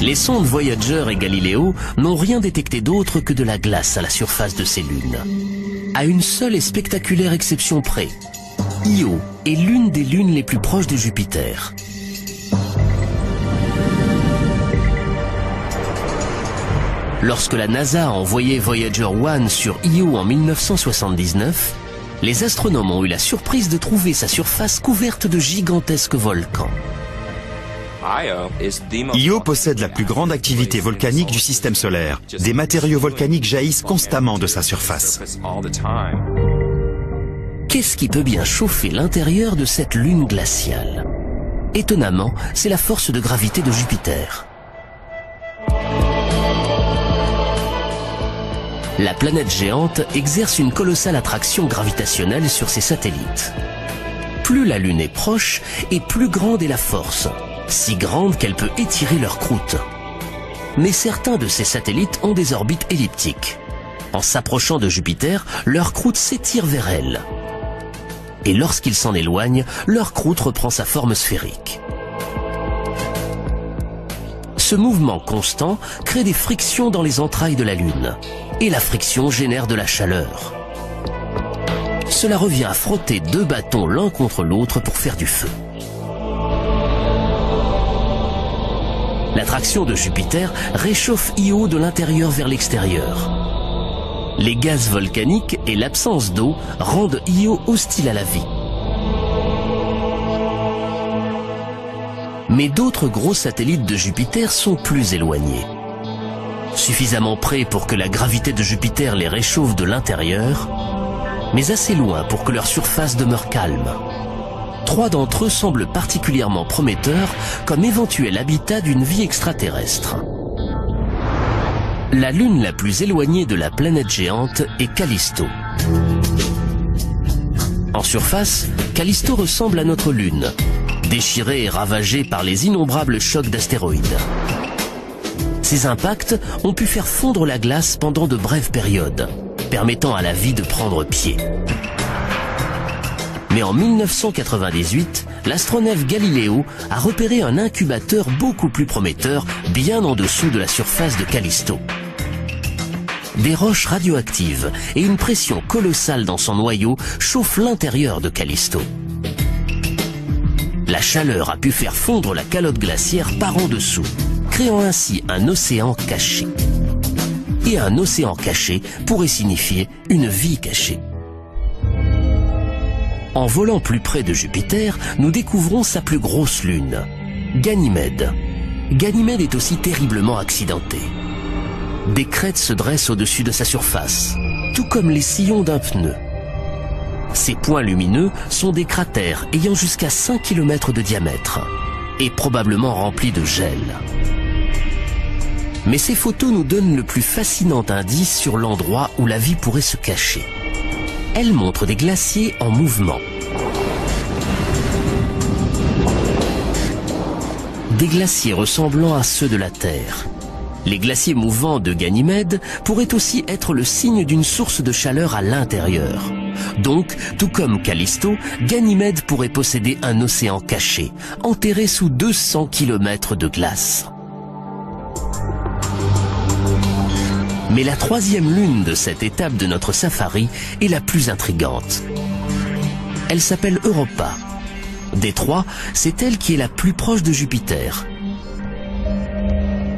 Les sondes Voyager et Galileo n'ont rien détecté d'autre que de la glace à la surface de ces lunes. À une seule et spectaculaire exception près, Io est l'une des lunes les plus proches de Jupiter. Lorsque la NASA a envoyé Voyager 1 sur Io en 1979, les astronomes ont eu la surprise de trouver sa surface couverte de gigantesques volcans. Io possède la plus grande activité volcanique du système solaire. Des matériaux volcaniques jaillissent constamment de sa surface. Qu'est-ce qui peut bien chauffer l'intérieur de cette lune glaciale? Étonnamment, c'est la force de gravité de Jupiter. La planète géante exerce une colossale attraction gravitationnelle sur ses satellites. Plus la Lune est proche, et plus grande est la force, si grande qu'elle peut étirer leur croûte. Mais certains de ces satellites ont des orbites elliptiques. En s'approchant de Jupiter, leur croûte s'étire vers elle. Et lorsqu'ils s'en éloignent, leur croûte reprend sa forme sphérique. Ce mouvement constant crée des frictions dans les entrailles de la Lune. Et la friction génère de la chaleur. Cela revient à frotter deux bâtons l'un contre l'autre pour faire du feu. L'attraction de Jupiter réchauffe Io de l'intérieur vers l'extérieur. Les gaz volcaniques et l'absence d'eau rendent Io hostile à la vie. Mais d'autres gros satellites de Jupiter sont plus éloignés. suffisamment près pour que la gravité de Jupiter les réchauffe de l'intérieur, mais assez loin pour que leur surface demeure calme. 3 d'entre eux semblent particulièrement prometteurs comme éventuel habitat d'une vie extraterrestre. La lune la plus éloignée de la planète géante est Callisto. En surface, Callisto ressemble à notre lune, déchirée et ravagée par les innombrables chocs d'astéroïdes. Ces impacts ont pu faire fondre la glace pendant de brèves périodes, permettant à la vie de prendre pied. Mais en 1998, l'astronef Galileo a repéré un incubateur beaucoup plus prometteur, bien en dessous de la surface de Callisto. Des roches radioactives et une pression colossale dans son noyau chauffent l'intérieur de Callisto. La chaleur a pu faire fondre la calotte glaciaire par en dessous, créant ainsi un océan caché. Et un océan caché pourrait signifier une vie cachée. En volant plus près de Jupiter, nous découvrons sa plus grosse lune, Ganymède. Ganymède est aussi terriblement accidentée. Des crêtes se dressent au-dessus de sa surface, tout comme les sillons d'un pneu. Ces points lumineux sont des cratères ayant jusqu'à 5 km de diamètre et probablement remplis de gel. Mais ces photos nous donnent le plus fascinant indice sur l'endroit où la vie pourrait se cacher. Elles montrent des glaciers en mouvement. Des glaciers ressemblant à ceux de la Terre. Les glaciers mouvants de Ganymède pourraient aussi être le signe d'une source de chaleur à l'intérieur. Donc, tout comme Callisto, Ganymède pourrait posséder un océan caché, enterré sous 200 km de glace. Mais la 3e lune de cette étape de notre safari est la plus intrigante. Elle s'appelle Europa. Des 3, c'est elle qui est la plus proche de Jupiter.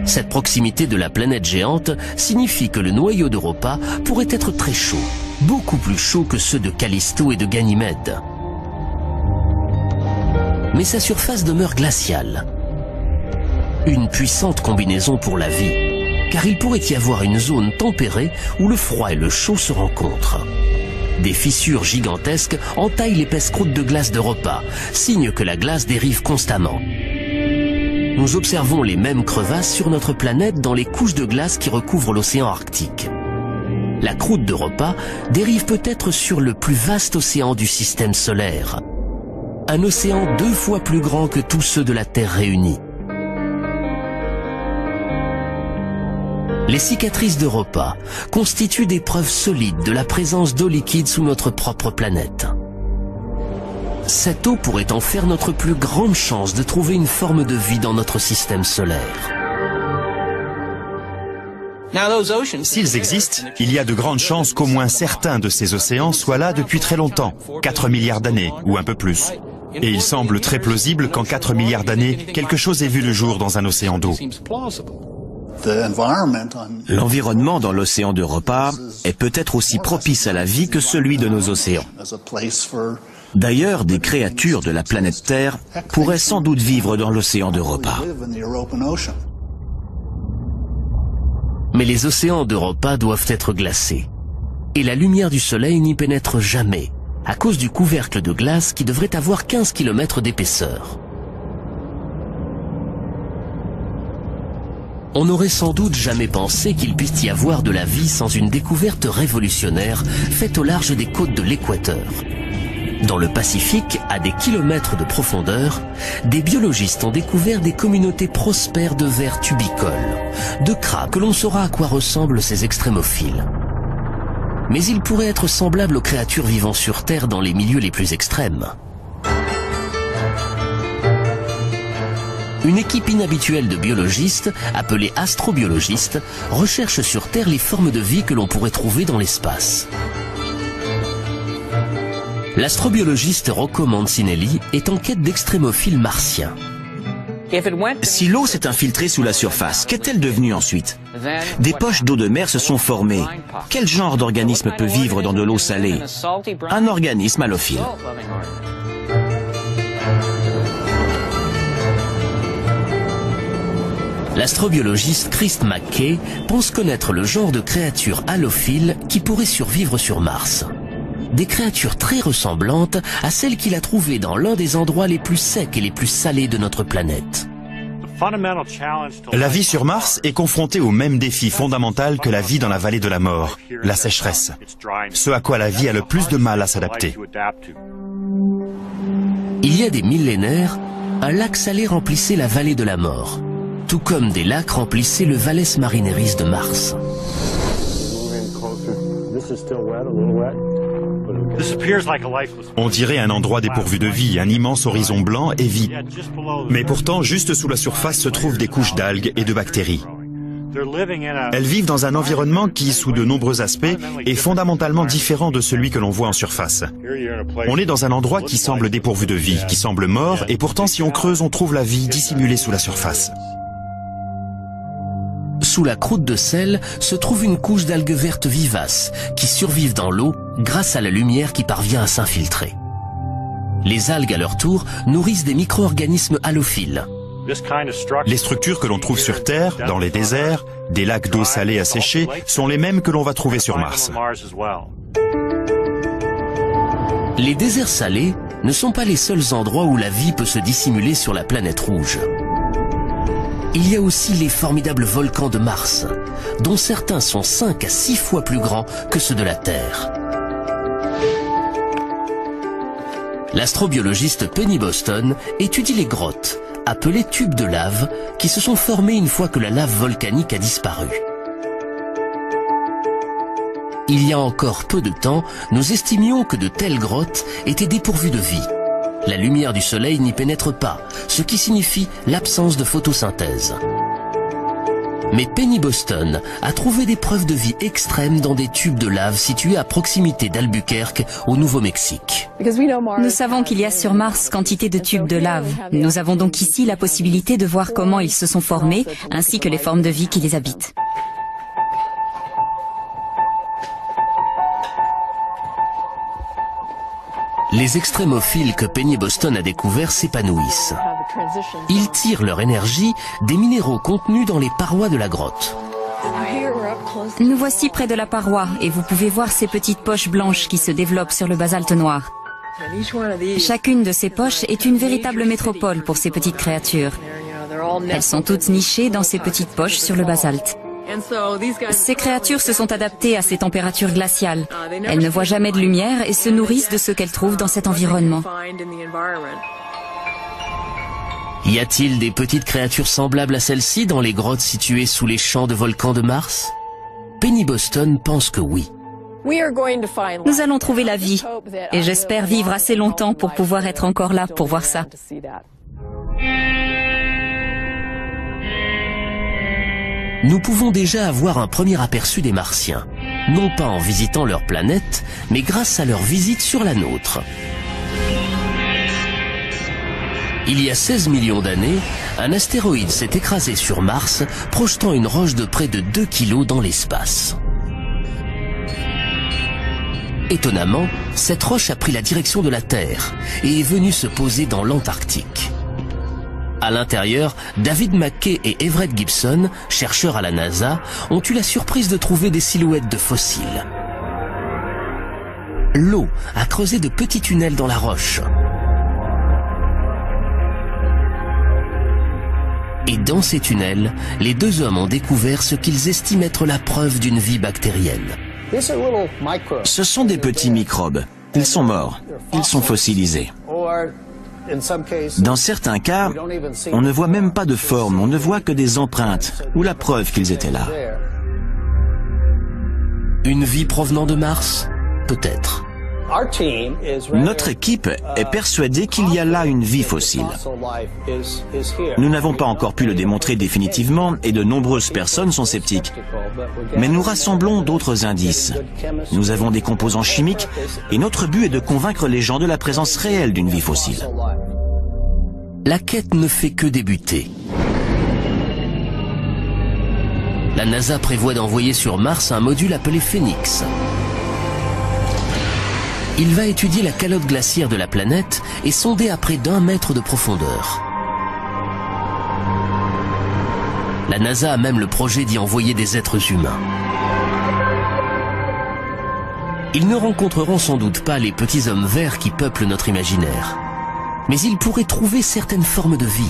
Cette proximité de la planète géante signifie que le noyau d'Europa pourrait être très chaud, beaucoup plus chaud que ceux de Callisto et de Ganymède. Mais sa surface demeure glaciale. Une puissante combinaison pour la vie, car il pourrait y avoir une zone tempérée où le froid et le chaud se rencontrent. Des fissures gigantesques entaillent l'épaisse croûte de glace d'Europa, signe que la glace dérive constamment. Nous observons les mêmes crevasses sur notre planète dans les couches de glace qui recouvrent l'océan Arctique. La croûte d'Europa dérive peut-être sur le plus vaste océan du système solaire. Un océan 2 fois plus grand que tous ceux de la Terre réunis. Les cicatrices d'Europa constituent des preuves solides de la présence d'eau liquide sous notre propre planète. Cette eau pourrait en faire notre plus grande chance de trouver une forme de vie dans notre système solaire. S'ils existent, il y a de grandes chances qu'au moins certains de ces océans soient là depuis très longtemps, 4 milliards d'années ou un peu plus. Et il semble très plausible qu'en 4 milliards d'années, quelque chose ait vu le jour dans un océan d'eau. L'environnement dans l'océan d'Europa est peut-être aussi propice à la vie que celui de nos océans. D'ailleurs, des créatures de la planète Terre pourraient sans doute vivre dans l'océan d'Europa. Mais les océans d'Europa doivent être glacés. Et la lumière du soleil n'y pénètre jamais, à cause du couvercle de glace qui devrait avoir 15 km d'épaisseur. On n'aurait sans doute jamais pensé qu'il puisse y avoir de la vie sans une découverte révolutionnaire faite au large des côtes de l'équateur. Dans le Pacifique, à des kilomètres de profondeur, des biologistes ont découvert des communautés prospères de vers tubicoles, de crabes que l'on saura à quoi ressemblent ces extrémophiles. Mais ils pourraient être semblables aux créatures vivant sur Terre dans les milieux les plus extrêmes. Une équipe inhabituelle de biologistes, appelée astrobiologistes, recherche sur Terre les formes de vie que l'on pourrait trouver dans l'espace. L'astrobiologiste Rocco Mancinelli est en quête d'extrémophiles martiens. Si l'eau s'est infiltrée sous la surface, qu'est-elle devenue ensuite? Des poches d'eau de mer se sont formées. Quel genre d'organisme peut vivre dans de l'eau salée? Un organisme halophile. L'astrobiologiste Chris McKay pense connaître le genre de créatures halophiles qui pourraient survivre sur Mars. Des créatures très ressemblantes à celles qu'il a trouvées dans l'un des endroits les plus secs et les plus salés de notre planète. La vie sur Mars est confrontée au même défi fondamental que la vie dans la vallée de la mort, la sécheresse. Ce à quoi la vie a le plus de mal à s'adapter. Il y a des millénaires, un lac salé remplissait la vallée de la mort, tout comme des lacs remplissaient le Valles Marineris de Mars. On dirait un endroit dépourvu de vie, un immense horizon blanc et vide. Mais pourtant, juste sous la surface se trouvent des couches d'algues et de bactéries. Elles vivent dans un environnement qui, sous de nombreux aspects, est fondamentalement différent de celui que l'on voit en surface. On est dans un endroit qui semble dépourvu de vie, qui semble mort, et pourtant si on creuse, on trouve la vie dissimulée sous la surface. Sous la croûte de sel se trouve une couche d'algues vertes vivaces qui survivent dans l'eau grâce à la lumière qui parvient à s'infiltrer. Les algues, à leur tour, nourrissent des micro-organismes halophiles. Les structures que l'on trouve sur Terre, dans les déserts, des lacs d'eau salée asséchés, sont les mêmes que l'on va trouver sur Mars. Les déserts salés ne sont pas les seuls endroits où la vie peut se dissimuler sur la planète rouge. Il y a aussi les formidables volcans de Mars, dont certains sont 5 à 6 fois plus grands que ceux de la Terre. L'astrobiologiste Penny Boston étudie les grottes, appelées tubes de lave, qui se sont formées une fois que la lave volcanique a disparu. Il y a encore peu de temps, nous estimions que de telles grottes étaient dépourvues de vie. La lumière du soleil n'y pénètre pas, ce qui signifie l'absence de photosynthèse. Mais Penny Boston a trouvé des preuves de vie extrêmes dans des tubes de lave situés à proximité d'Albuquerque, au Nouveau-Mexique. Nous savons qu'il y a sur Mars quantité de tubes de lave. Nous avons donc ici la possibilité de voir comment ils se sont formés, ainsi que les formes de vie qui les habitent. Les extrémophiles que Penny Boston a découverts s'épanouissent. Ils tirent leur énergie des minéraux contenus dans les parois de la grotte. Nous voici près de la paroi et vous pouvez voir ces petites poches blanches qui se développent sur le basalte noir. Chacune de ces poches est une véritable métropole pour ces petites créatures. Elles sont toutes nichées dans ces petites poches sur le basalte. Ces créatures se sont adaptées à ces températures glaciales. Elles ne voient jamais de lumière et se nourrissent de ce qu'elles trouvent dans cet environnement. Y a-t-il des petites créatures semblables à celles-ci dans les grottes situées sous les champs de volcans de Mars? Penny Boston pense que oui. Nous allons trouver la vie et j'espère vivre assez longtemps pour pouvoir être encore là pour voir ça. Nous pouvons déjà avoir un premier aperçu des Martiens, non pas en visitant leur planète, mais grâce à leur visite sur la nôtre. Il y a 16 millions d'années, un astéroïde s'est écrasé sur Mars, projetant une roche de près de 2 kilos dans l'espace. Étonnamment, cette roche a pris la direction de la Terre et est venue se poser dans l'Antarctique. À l'intérieur, David McKay et Everett Gibson, chercheurs à la NASA, ont eu la surprise de trouver des silhouettes de fossiles. L'eau a creusé de petits tunnels dans la roche. Et dans ces tunnels, les deux hommes ont découvert ce qu'ils estiment être la preuve d'une vie bactérienne. Ce sont des petits microbes. Ils sont morts. Ils sont fossilisés. Dans certains cas, on ne voit même pas de forme, on ne voit que des empreintes ou la preuve qu'ils étaient là. Une vie provenant de Mars? Peut-être. Notre équipe est persuadée qu'il y a là une vie fossile. Nous n'avons pas encore pu le démontrer définitivement et de nombreuses personnes sont sceptiques. Mais nous rassemblons d'autres indices. Nous avons des composants chimiques et notre but est de convaincre les gens de la présence réelle d'une vie fossile. La quête ne fait que débuter. La NASA prévoit d'envoyer sur Mars un module appelé Phoenix. Il va étudier la calotte glaciaire de la planète et sonder à près d'1 mètre de profondeur. La NASA a même le projet d'y envoyer des êtres humains. Ils ne rencontreront sans doute pas les petits hommes verts qui peuplent notre imaginaire. Mais ils pourraient trouver certaines formes de vie.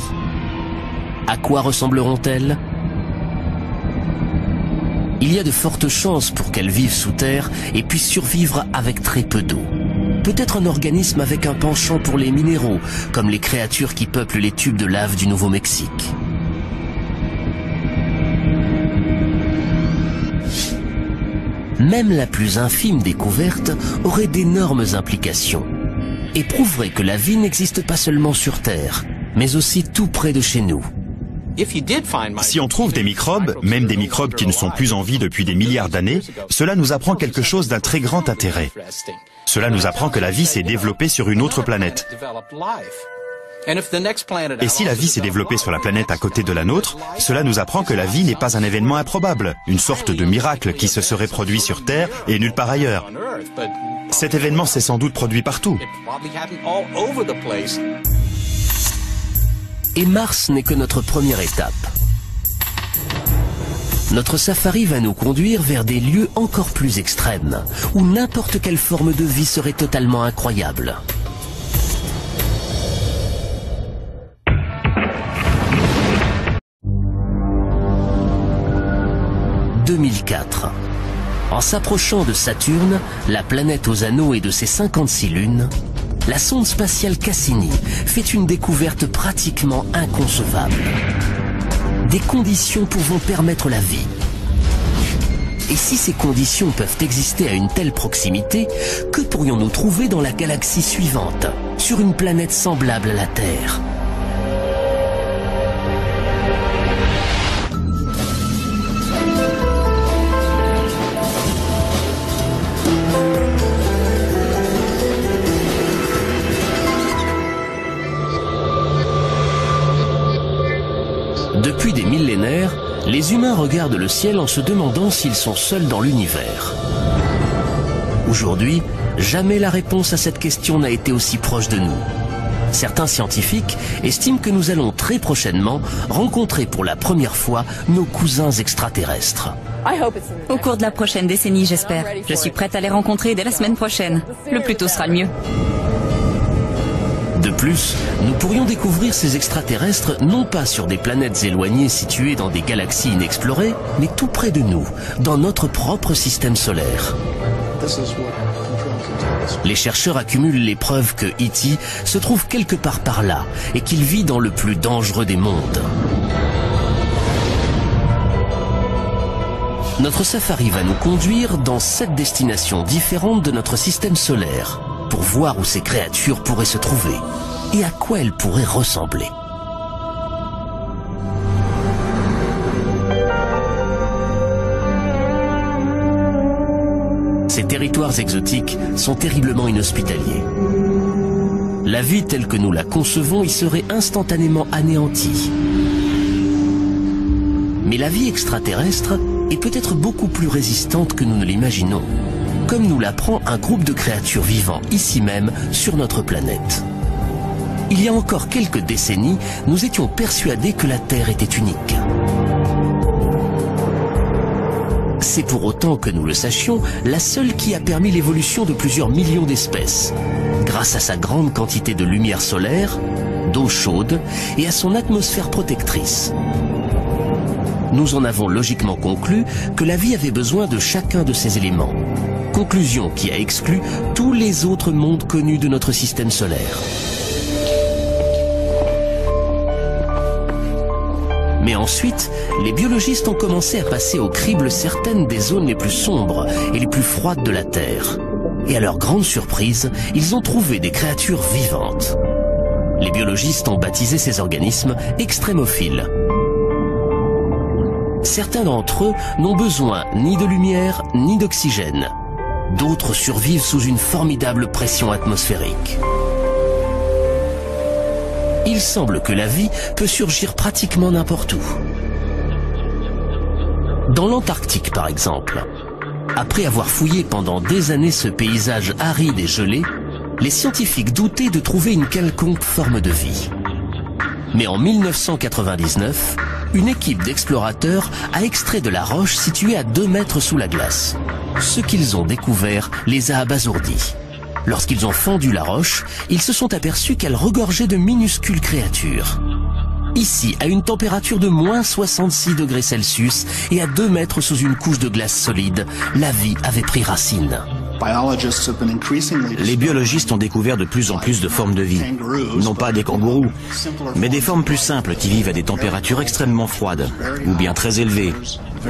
À quoi ressembleront-elles? Il y a de fortes chances pour qu'elles vivent sous terre et puissent survivre avec très peu d'eau. Peut-être un organisme avec un penchant pour les minéraux, comme les créatures qui peuplent les tubes de lave du Nouveau-Mexique. Même la plus infime découverte aurait d'énormes implications et prouverait que la vie n'existe pas seulement sur Terre, mais aussi tout près de chez nous. Si on trouve des microbes, même des microbes qui ne sont plus en vie depuis des milliards d'années, cela nous apprend quelque chose d'un très grand intérêt. Cela nous apprend que la vie s'est développée sur une autre planète. Et si la vie s'est développée sur la planète à côté de la nôtre, cela nous apprend que la vie n'est pas un événement improbable, une sorte de miracle qui se serait produit sur Terre et nulle part ailleurs. Cet événement s'est sans doute produit partout. Et Mars n'est que notre première étape. Notre safari va nous conduire vers des lieux encore plus extrêmes, où n'importe quelle forme de vie serait totalement incroyable. « 2004. En s'approchant de Saturne, la planète aux anneaux et de ses 56 lunes, la sonde spatiale Cassini fait une découverte pratiquement inconcevable. Des conditions pouvant permettre la vie. Et si ces conditions peuvent exister à une telle proximité, que pourrions-nous trouver dans la galaxie suivante, sur une planète semblable à la Terre ? Depuis des millénaires, les humains regardent le ciel en se demandant s'ils sont seuls dans l'univers. Aujourd'hui, jamais la réponse à cette question n'a été aussi proche de nous. Certains scientifiques estiment que nous allons très prochainement rencontrer pour la première fois nos cousins extraterrestres. Au cours de la prochaine décennie, j'espère. Je suis prête à les rencontrer dès la semaine prochaine. Le plus tôt sera le mieux. De plus, nous pourrions découvrir ces extraterrestres non pas sur des planètes éloignées situées dans des galaxies inexplorées, mais tout près de nous, dans notre propre système solaire. Les chercheurs accumulent les preuves que E.T. se trouve quelque part par là et qu'il vit dans le plus dangereux des mondes. Notre safari va nous conduire dans 7 destinations différentes de notre système solaire, pour voir où ces créatures pourraient se trouver et à quoi elles pourraient ressembler. Ces territoires exotiques sont terriblement inhospitaliers. La vie telle que nous la concevons y serait instantanément anéantie. Mais la vie extraterrestre est peut-être beaucoup plus résistante que nous ne l'imaginons, comme nous l'apprend un groupe de créatures vivant ici même sur notre planète. Il y a encore quelques décennies, nous étions persuadés que la Terre était unique. C'est pour autant que nous le sachions, la seule qui a permis l'évolution de plusieurs millions d'espèces, grâce à sa grande quantité de lumière solaire, d'eau chaude et à son atmosphère protectrice. Nous en avons logiquement conclu que la vie avait besoin de chacun de ces éléments. Conclusion qui a exclu tous les autres mondes connus de notre système solaire. Mais ensuite, les biologistes ont commencé à passer au crible certaines des zones les plus sombres et les plus froides de la Terre. Et à leur grande surprise, ils ont trouvé des créatures vivantes. Les biologistes ont baptisé ces organismes extrémophiles. Certains d'entre eux n'ont besoin ni de lumière ni d'oxygène. D'autres survivent sous une formidable pression atmosphérique. Il semble que la vie peut surgir pratiquement n'importe où. Dans l'Antarctique, par exemple. Après avoir fouillé pendant des années ce paysage aride et gelé, les scientifiques doutaient de trouver une quelconque forme de vie. Mais en 1999, une équipe d'explorateurs a extrait de la roche située à 2 mètres sous la glace. Ce qu'ils ont découvert les a abasourdis. Lorsqu'ils ont fendu la roche, ils se sont aperçus qu'elle regorgeait de minuscules créatures. Ici, à une température de moins 66 degrés Celsius et à 2 mètres sous une couche de glace solide, la vie avait pris racine. Les biologistes ont découvert de plus en plus de formes de vie. Non pas des kangourous, mais des formes plus simples qui vivent à des températures extrêmement froides, ou bien très élevées,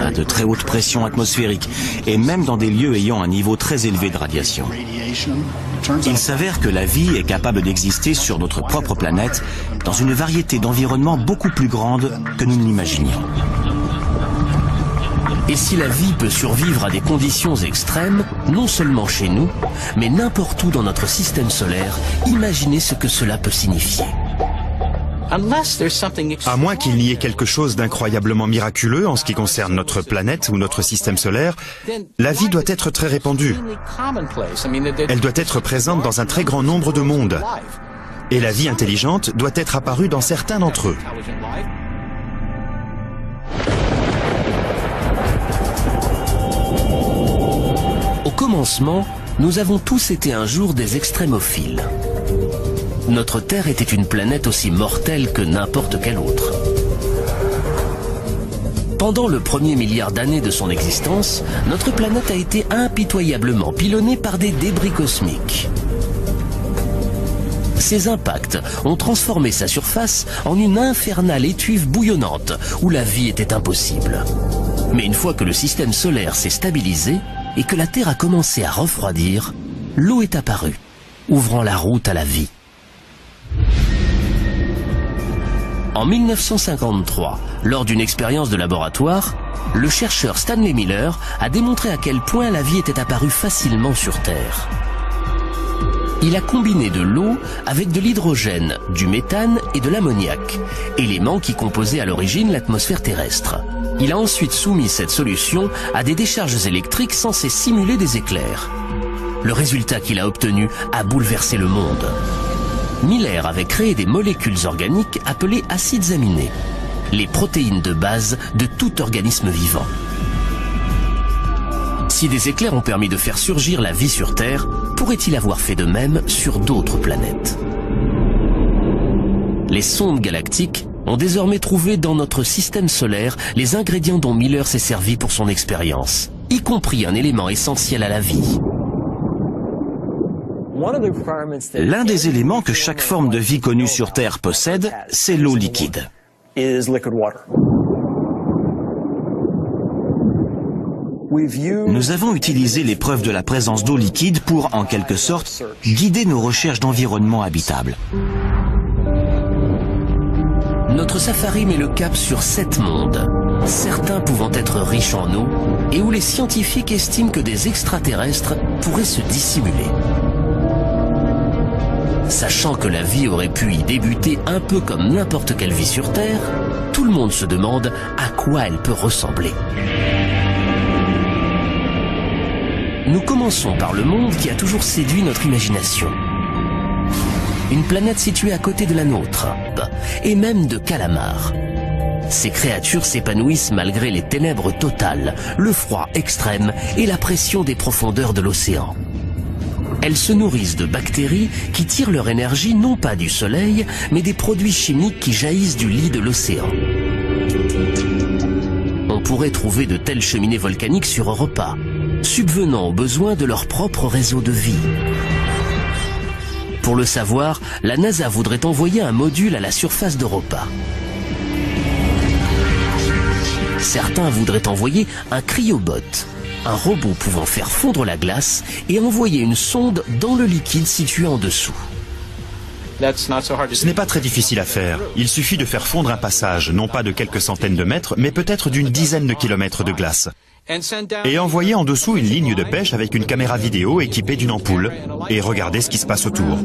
à de très hautes pressions atmosphériques, et même dans des lieux ayant un niveau très élevé de radiation. Il s'avère que la vie est capable d'exister sur notre propre planète dans une variété d'environnements beaucoup plus grande que nous ne l'imaginions. Et si la vie peut survivre à des conditions extrêmes, non seulement chez nous, mais n'importe où dans notre système solaire, imaginez ce que cela peut signifier. À moins qu'il n'y ait quelque chose d'incroyablement miraculeux en ce qui concerne notre planète ou notre système solaire, la vie doit être très répandue. Elle doit être présente dans un très grand nombre de mondes. Et la vie intelligente doit être apparue dans certains d'entre eux. Au commencement, nous avons tous été un jour des extrémophiles. Notre Terre était une planète aussi mortelle que n'importe quelle autre. Pendant le premier milliard d'années de son existence, notre planète a été impitoyablement pilonnée par des débris cosmiques. Ces impacts ont transformé sa surface en une infernale étuve bouillonnante où la vie était impossible. Mais une fois que le système solaire s'est stabilisé et que la Terre a commencé à refroidir, l'eau est apparue, ouvrant la route à la vie. En 1953, lors d'une expérience de laboratoire, le chercheur Stanley Miller a démontré à quel point la vie était apparue facilement sur Terre. Il a combiné de l'eau avec de l'hydrogène, du méthane et de l'ammoniac, éléments qui composaient à l'origine l'atmosphère terrestre. Il a ensuite soumis cette solution à des décharges électriques censées simuler des éclairs. Le résultat qu'il a obtenu a bouleversé le monde. Miller avait créé des molécules organiques appelées acides aminés, les protéines de base de tout organisme vivant. Si des éclairs ont permis de faire surgir la vie sur Terre, pourrait-il avoir fait de même sur d'autres planètes? Les sondes galactiques ont désormais trouvé dans notre système solaire les ingrédients dont Miller s'est servi pour son expérience, y compris un élément essentiel à la vie. L'un des éléments que chaque forme de vie connue sur Terre possède, c'est l'eau liquide. Nous avons utilisé les preuves de la présence d'eau liquide pour, en quelque sorte, guider nos recherches d'environnement habitable. Notre safari met le cap sur 7 mondes, certains pouvant être riches en eau et où les scientifiques estiment que des extraterrestres pourraient se dissimuler. Sachant que la vie aurait pu y débuter un peu comme n'importe quelle vie sur Terre, tout le monde se demande à quoi elle peut ressembler. Nous commençons par le monde qui a toujours séduit notre imagination. Une planète située à côté de la nôtre, et même de calamars. Ces créatures s'épanouissent malgré les ténèbres totales, le froid extrême et la pression des profondeurs de l'océan. Elles se nourrissent de bactéries qui tirent leur énergie non pas du soleil, mais des produits chimiques qui jaillissent du lit de l'océan. On pourrait trouver de telles cheminées volcaniques sur Europa, subvenant aux besoins de leur propre réseau de vie. Pour le savoir, la NASA voudrait envoyer un module à la surface d'Europa. Certains voudraient envoyer un cryobot, un robot pouvant faire fondre la glace et envoyer une sonde dans le liquide situé en dessous. Ce n'est pas très difficile à faire. Il suffit de faire fondre un passage, non pas de quelques centaines de mètres, mais peut-être d'une dizaine de kilomètres de glace. Et envoyer en dessous une ligne de pêche avec une caméra vidéo équipée d'une ampoule et regarder ce qui se passe autour.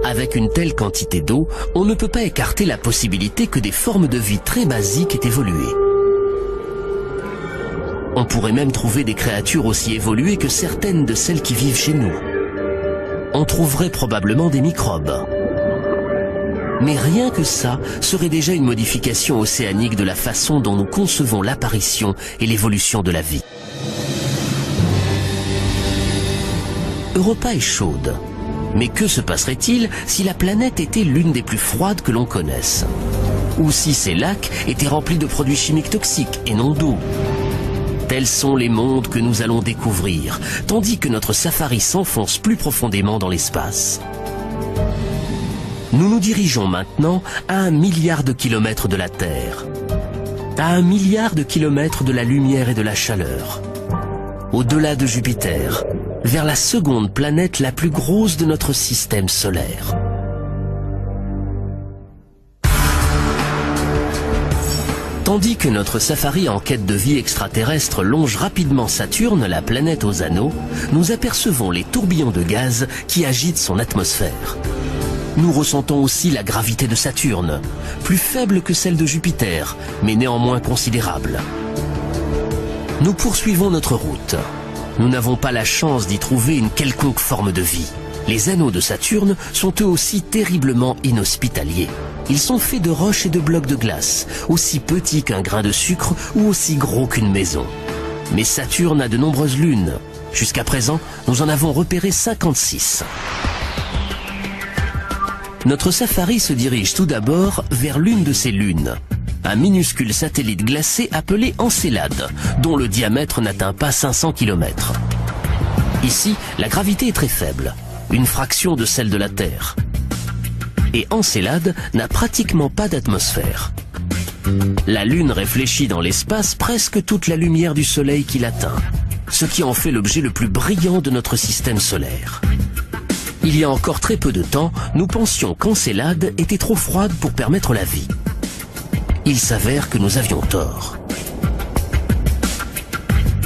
Avec une telle quantité d'eau, on ne peut pas écarter la possibilité que des formes de vie très basiques aient évolué. On pourrait même trouver des créatures aussi évoluées que certaines de celles qui vivent chez nous. On trouverait probablement des microbes. Mais rien que ça serait déjà une modification océanique de la façon dont nous concevons l'apparition et l'évolution de la vie. Europa est chaude. Mais que se passerait-il si la planète était l'une des plus froides que l'on connaisse? Ou si ces lacs étaient remplis de produits chimiques toxiques et non d'eau? Tels sont les mondes que nous allons découvrir, tandis que notre safari s'enfonce plus profondément dans l'espace. Nous nous dirigeons maintenant à 1 milliard de kilomètres de la Terre, à 1 milliard de kilomètres de la lumière et de la chaleur, au-delà de Jupiter, vers la seconde planète la plus grosse de notre système solaire. Tandis que notre safari en quête de vie extraterrestre longe rapidement Saturne, la planète aux anneaux, nous apercevons les tourbillons de gaz qui agitent son atmosphère. Nous ressentons aussi la gravité de Saturne, plus faible que celle de Jupiter, mais néanmoins considérable. Nous poursuivons notre route. Nous n'avons pas la chance d'y trouver une quelconque forme de vie. Les anneaux de Saturne sont eux aussi terriblement inhospitaliers. Ils sont faits de roches et de blocs de glace, aussi petits qu'un grain de sucre ou aussi gros qu'une maison. Mais Saturne a de nombreuses lunes. Jusqu'à présent, nous en avons repéré 56. Notre safari se dirige tout d'abord vers l'une de ces lunes, un minuscule satellite glacé appelé Encelade, dont le diamètre n'atteint pas 500 km. Ici, la gravité est très faible, une fraction de celle de la Terre. Et Encelade n'a pratiquement pas d'atmosphère. La Lune réfléchit dans l'espace presque toute la lumière du Soleil qui l'atteint, ce qui en fait l'objet le plus brillant de notre système solaire. Il y a encore très peu de temps, nous pensions qu'Encelade était trop froide pour permettre la vie. Il s'avère que nous avions tort.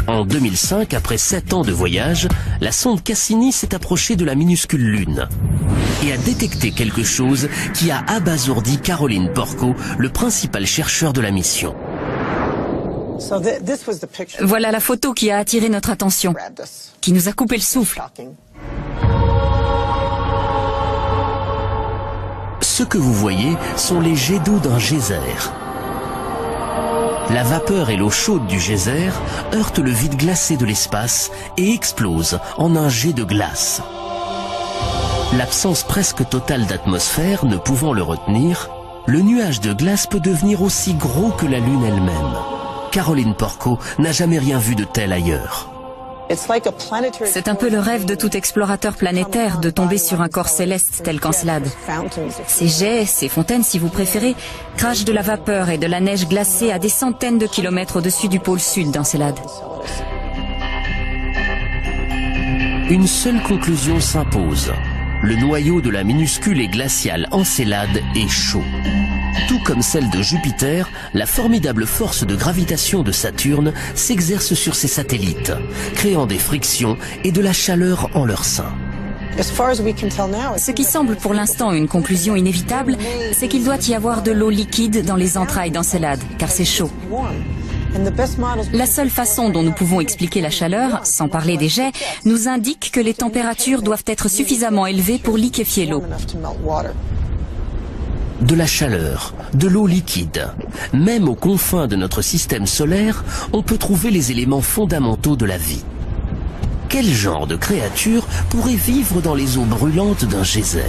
En 2005, après 7 ans de voyage, la sonde Cassini s'est approchée de la minuscule Lune et a détecté quelque chose qui a abasourdi Caroline Porco, le principal chercheur de la mission. Voilà la photo qui a attiré notre attention, qui nous a coupé le souffle. Ce que vous voyez sont les jets d'eau d'un geyser. La vapeur et l'eau chaude du geyser heurtent le vide glacé de l'espace et explosent en un jet de glace. L'absence presque totale d'atmosphère ne pouvant le retenir, le nuage de glace peut devenir aussi gros que la Lune elle-même. Caroline Porco n'a jamais rien vu de tel ailleurs. C'est un peu le rêve de tout explorateur planétaire de tomber sur un corps céleste tel qu'Encelade. Ces jets, ces fontaines si vous préférez, crachent de la vapeur et de la neige glacée à des centaines de kilomètres au-dessus du pôle sud d'Encelade. Une seule conclusion s'impose. Le noyau de la minuscule et glaciale Encelade est chaud. Tout comme celle de Jupiter, la formidable force de gravitation de Saturne s'exerce sur ses satellites, créant des frictions et de la chaleur en leur sein. Ce qui semble pour l'instant une conclusion inévitable, c'est qu'il doit y avoir de l'eau liquide dans les entrailles d'Encelade, car c'est chaud. La seule façon dont nous pouvons expliquer la chaleur, sans parler des jets, nous indique que les températures doivent être suffisamment élevées pour liquéfier l'eau. De la chaleur, de l'eau liquide. Même aux confins de notre système solaire, on peut trouver les éléments fondamentaux de la vie. Quel genre de créature pourrait vivre dans les eaux brûlantes d'un geyser?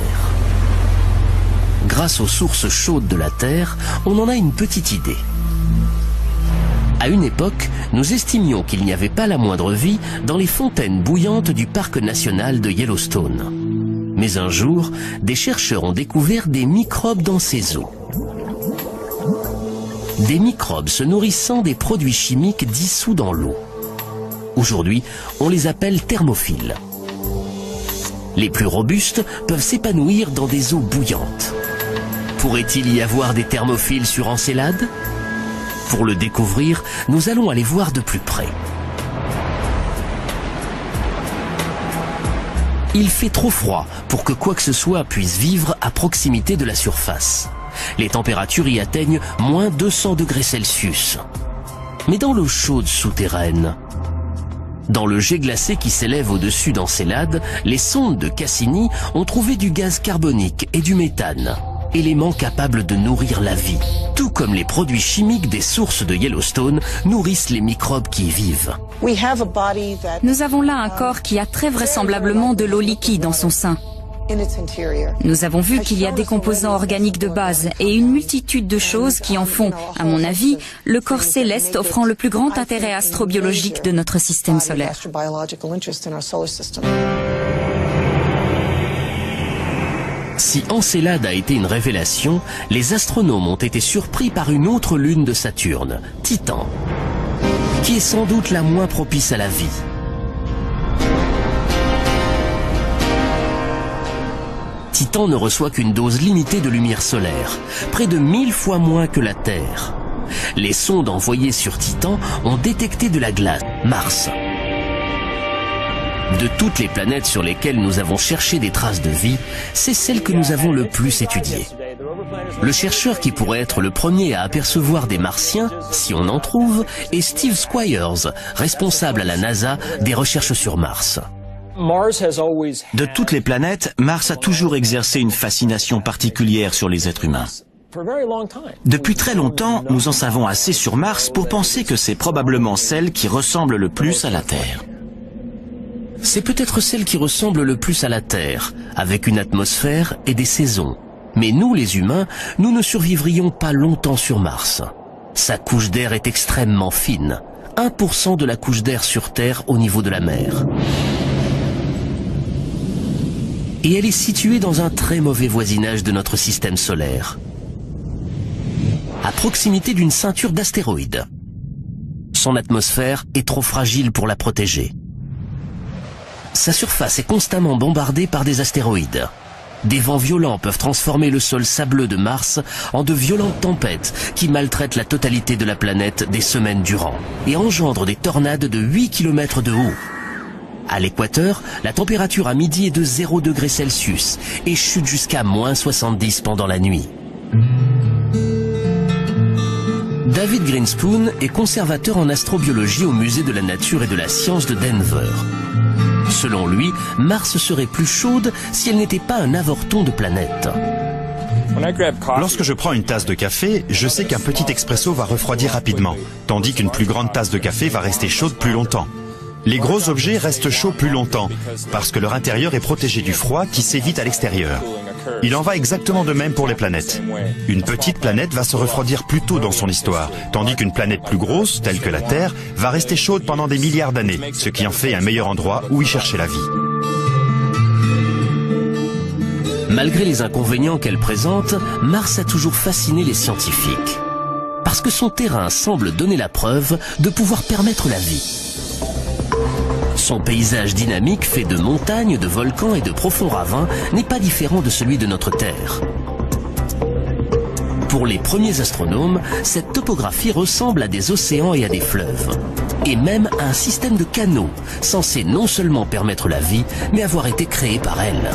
Grâce aux sources chaudes de la Terre, on en a une petite idée. À une époque, nous estimions qu'il n'y avait pas la moindre vie dans les fontaines bouillantes du parc national de Yellowstone. Mais un jour, des chercheurs ont découvert des microbes dans ces eaux. Des microbes se nourrissant des produits chimiques dissous dans l'eau. Aujourd'hui, on les appelle thermophiles. Les plus robustes peuvent s'épanouir dans des eaux bouillantes. Pourrait-il y avoir des thermophiles sur Encelade ? Pour le découvrir, nous allons aller voir de plus près. Il fait trop froid pour que quoi que ce soit puisse vivre à proximité de la surface. Les températures y atteignent moins 200 degrés Celsius. mais dans l'eau chaude souterraine. Dans le jet glacé qui s'élève au-dessus d'Encelade, les sondes de Cassini ont trouvé du gaz carbonique et du méthane, éléments capables de nourrir la vie, tout comme les produits chimiques des sources de Yellowstone nourrissent les microbes qui y vivent. Nous avons là un corps qui a très vraisemblablement de l'eau liquide dans son sein. Nous avons vu qu'il y a des composants organiques de base et une multitude de choses qui en font, à mon avis, le corps céleste offrant le plus grand intérêt astrobiologique de notre système solaire. Si Encelade a été une révélation, les astronomes ont été surpris par une autre lune de Saturne, Titan, qui est sans doute la moins propice à la vie. Titan ne reçoit qu'une dose limitée de lumière solaire, près de 1000 fois moins que la Terre. Les sondes envoyées sur Titan ont détecté de la glace, Mars. De toutes les planètes sur lesquelles nous avons cherché des traces de vie, c'est celle que nous avons le plus étudiée. Le chercheur qui pourrait être le premier à apercevoir des Martiens, si on en trouve, est Steve Squyres, responsable à la NASA des recherches sur Mars. De toutes les planètes, Mars a toujours exercé une fascination particulière sur les êtres humains. Depuis très longtemps, nous en savons assez sur Mars pour penser que c'est probablement celle qui ressemble le plus à la Terre. C'est peut-être celle qui ressemble le plus à la Terre, avec une atmosphère et des saisons. Mais nous, les humains, nous ne survivrions pas longtemps sur Mars. Sa couche d'air est extrêmement fine, 1% de la couche d'air sur Terre au niveau de la mer. Et elle est située dans un très mauvais voisinage de notre système solaire, à proximité d'une ceinture d'astéroïdes. Son atmosphère est trop fragile pour la protéger. Sa surface est constamment bombardée par des astéroïdes. Des vents violents peuvent transformer le sol sableux de Mars en de violentes tempêtes qui maltraitent la totalité de la planète des semaines durant et engendrent des tornades de 8 km de haut. À l'équateur, la température à midi est de 0 degrés Celsius et chute jusqu'à -70 pendant la nuit. David Grinspoon est conservateur en astrobiologie au Musée de la Nature et de la Science de Denver. Selon lui, Mars serait plus chaude si elle n'était pas un avorton de planète. Lorsque je prends une tasse de café, je sais qu'un petit expresso va refroidir rapidement, tandis qu'une plus grande tasse de café va rester chaude plus longtemps. Les gros objets restent chauds plus longtemps, parce que leur intérieur est protégé du froid qui s'évite à l'extérieur. Il en va exactement de même pour les planètes. Une petite planète va se refroidir plus tôt dans son histoire, tandis qu'une planète plus grosse, telle que la Terre, va rester chaude pendant des milliards d'années, ce qui en fait un meilleur endroit où y chercher la vie. Malgré les inconvénients qu'elle présente, Mars a toujours fasciné les scientifiques. Parce que son terrain semble donner la preuve de pouvoir permettre la vie. Son paysage dynamique fait de montagnes, de volcans et de profonds ravins n'est pas différent de celui de notre Terre. Pour les premiers astronomes, cette topographie ressemble à des océans et à des fleuves. Et même à un système de canaux, censé non seulement permettre la vie, mais avoir été créé par elle.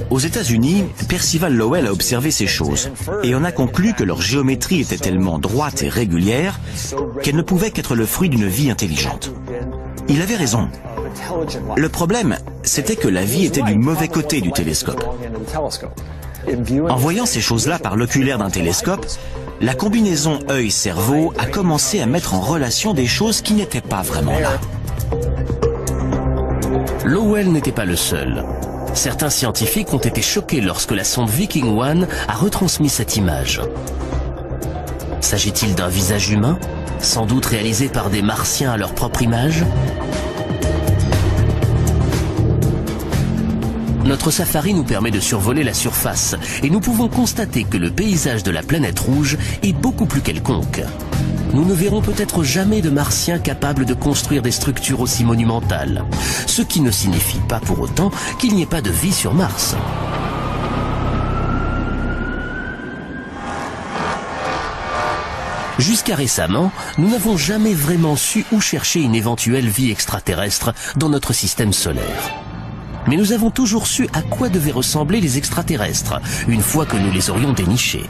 Aux États-Unis, Percival Lowell a observé ces choses et en a conclu que leur géométrie était tellement droite et régulière qu'elle ne pouvait qu'être le fruit d'une vie intelligente. Il avait raison. Le problème, c'était que la vie était du mauvais côté du télescope. En voyant ces choses-là par l'oculaire d'un télescope, la combinaison œil-cerveau a commencé à mettre en relation des choses qui n'étaient pas vraiment là. Lowell n'était pas le seul. Certains scientifiques ont été choqués lorsque la sonde Viking 1 a retransmis cette image. S'agit-il d'un visage humain, sans doute réalisé par des Martiens à leur propre image? Notre safari nous permet de survoler la surface et nous pouvons constater que le paysage de la planète rouge est beaucoup plus quelconque. Nous ne verrons peut-être jamais de Martiens capables de construire des structures aussi monumentales, ce qui ne signifie pas pour autant qu'il n'y ait pas de vie sur Mars. Jusqu'à récemment, nous n'avons jamais vraiment su où chercher une éventuelle vie extraterrestre dans notre système solaire. Mais nous avons toujours su à quoi devaient ressembler les extraterrestres, une fois que nous les aurions dénichés.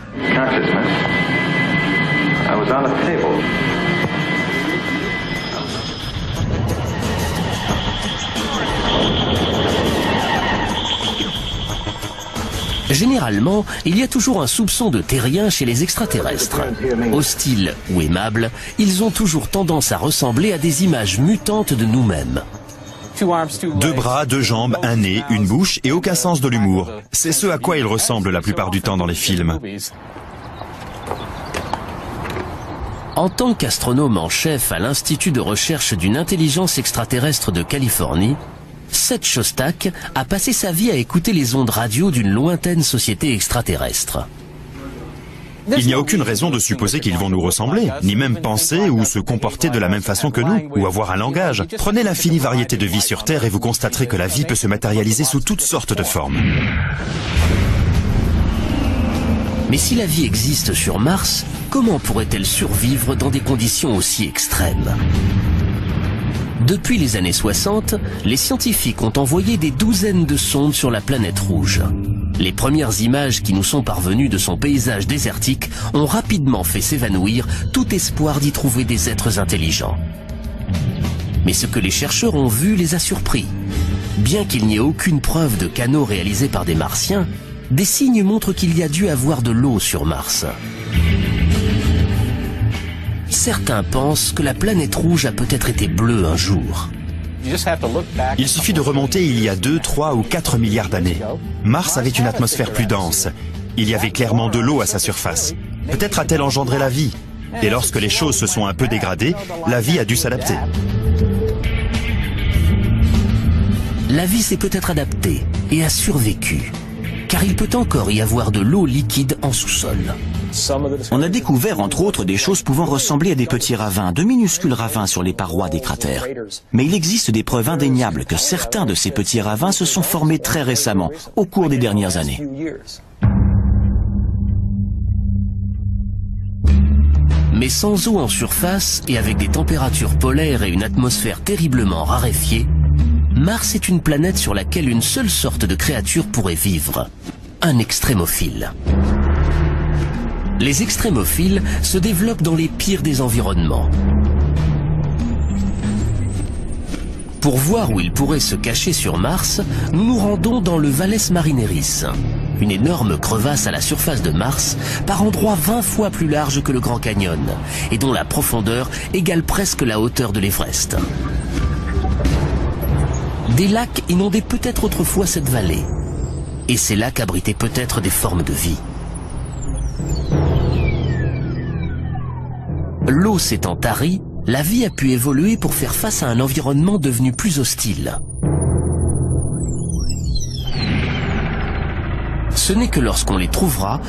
Généralement, il y a toujours un soupçon de terrien chez les extraterrestres. Hostiles ou aimables, ils ont toujours tendance à ressembler à des images mutantes de nous-mêmes. 2 bras, 2 jambes, un nez, une bouche et aucun sens de l'humour. C'est ce à quoi ils ressemblent la plupart du temps dans les films. En tant qu'astronome en chef à l'Institut de recherche d'une intelligence extraterrestre de Californie, Seth Shostak a passé sa vie à écouter les ondes radio d'une lointaine société extraterrestre. Il n'y a aucune raison de supposer qu'ils vont nous ressembler, ni même penser ou se comporter de la même façon que nous, ou avoir un langage. Prenez l'infinie variété de vie sur Terre et vous constaterez que la vie peut se matérialiser sous toutes sortes de formes. Mais si la vie existe sur Mars, comment pourrait-elle survivre dans des conditions aussi extrêmes ? Depuis les années 60, les scientifiques ont envoyé des douzaines de sondes sur la planète rouge. Les premières images qui nous sont parvenues de son paysage désertique ont rapidement fait s'évanouir tout espoir d'y trouver des êtres intelligents. Mais ce que les chercheurs ont vu les a surpris. Bien qu'il n'y ait aucune preuve de canaux réalisés par des Martiens, des signes montrent qu'il y a dû avoir de l'eau sur Mars. Certains pensent que la planète rouge a peut-être été bleue un jour. Il suffit de remonter il y a 2, 3 ou 4 milliards d'années. Mars avait une atmosphère plus dense. Il y avait clairement de l'eau à sa surface. Peut-être a-t-elle engendré la vie. Et lorsque les choses se sont un peu dégradées, la vie a dû s'adapter. La vie s'est peut-être adaptée et a survécu, car il peut encore y avoir de l'eau liquide en sous-sol. On a découvert entre autres des choses pouvant ressembler à des petits ravins, de minuscules ravins sur les parois des cratères. Mais il existe des preuves indéniables que certains de ces petits ravins se sont formés très récemment, au cours des dernières années. Mais sans eau en surface et avec des températures polaires et une atmosphère terriblement raréfiée, Mars est une planète sur laquelle une seule sorte de créature pourrait vivre, un extrémophile. Les extrémophiles se développent dans les pires des environnements. Pour voir où ils pourraient se cacher sur Mars, nous nous rendons dans le Valles Marineris, une énorme crevasse à la surface de Mars, par endroits 20 fois plus large que le Grand Canyon, et dont la profondeur égale presque la hauteur de l'Everest. Des lacs inondaient peut-être autrefois cette vallée, et ces lacs abritaient peut-être des formes de vie. L'eau s'étant tarie, la vie a pu évoluer pour faire face à un environnement devenu plus hostile. Ce n'est que lorsqu'on les trouvera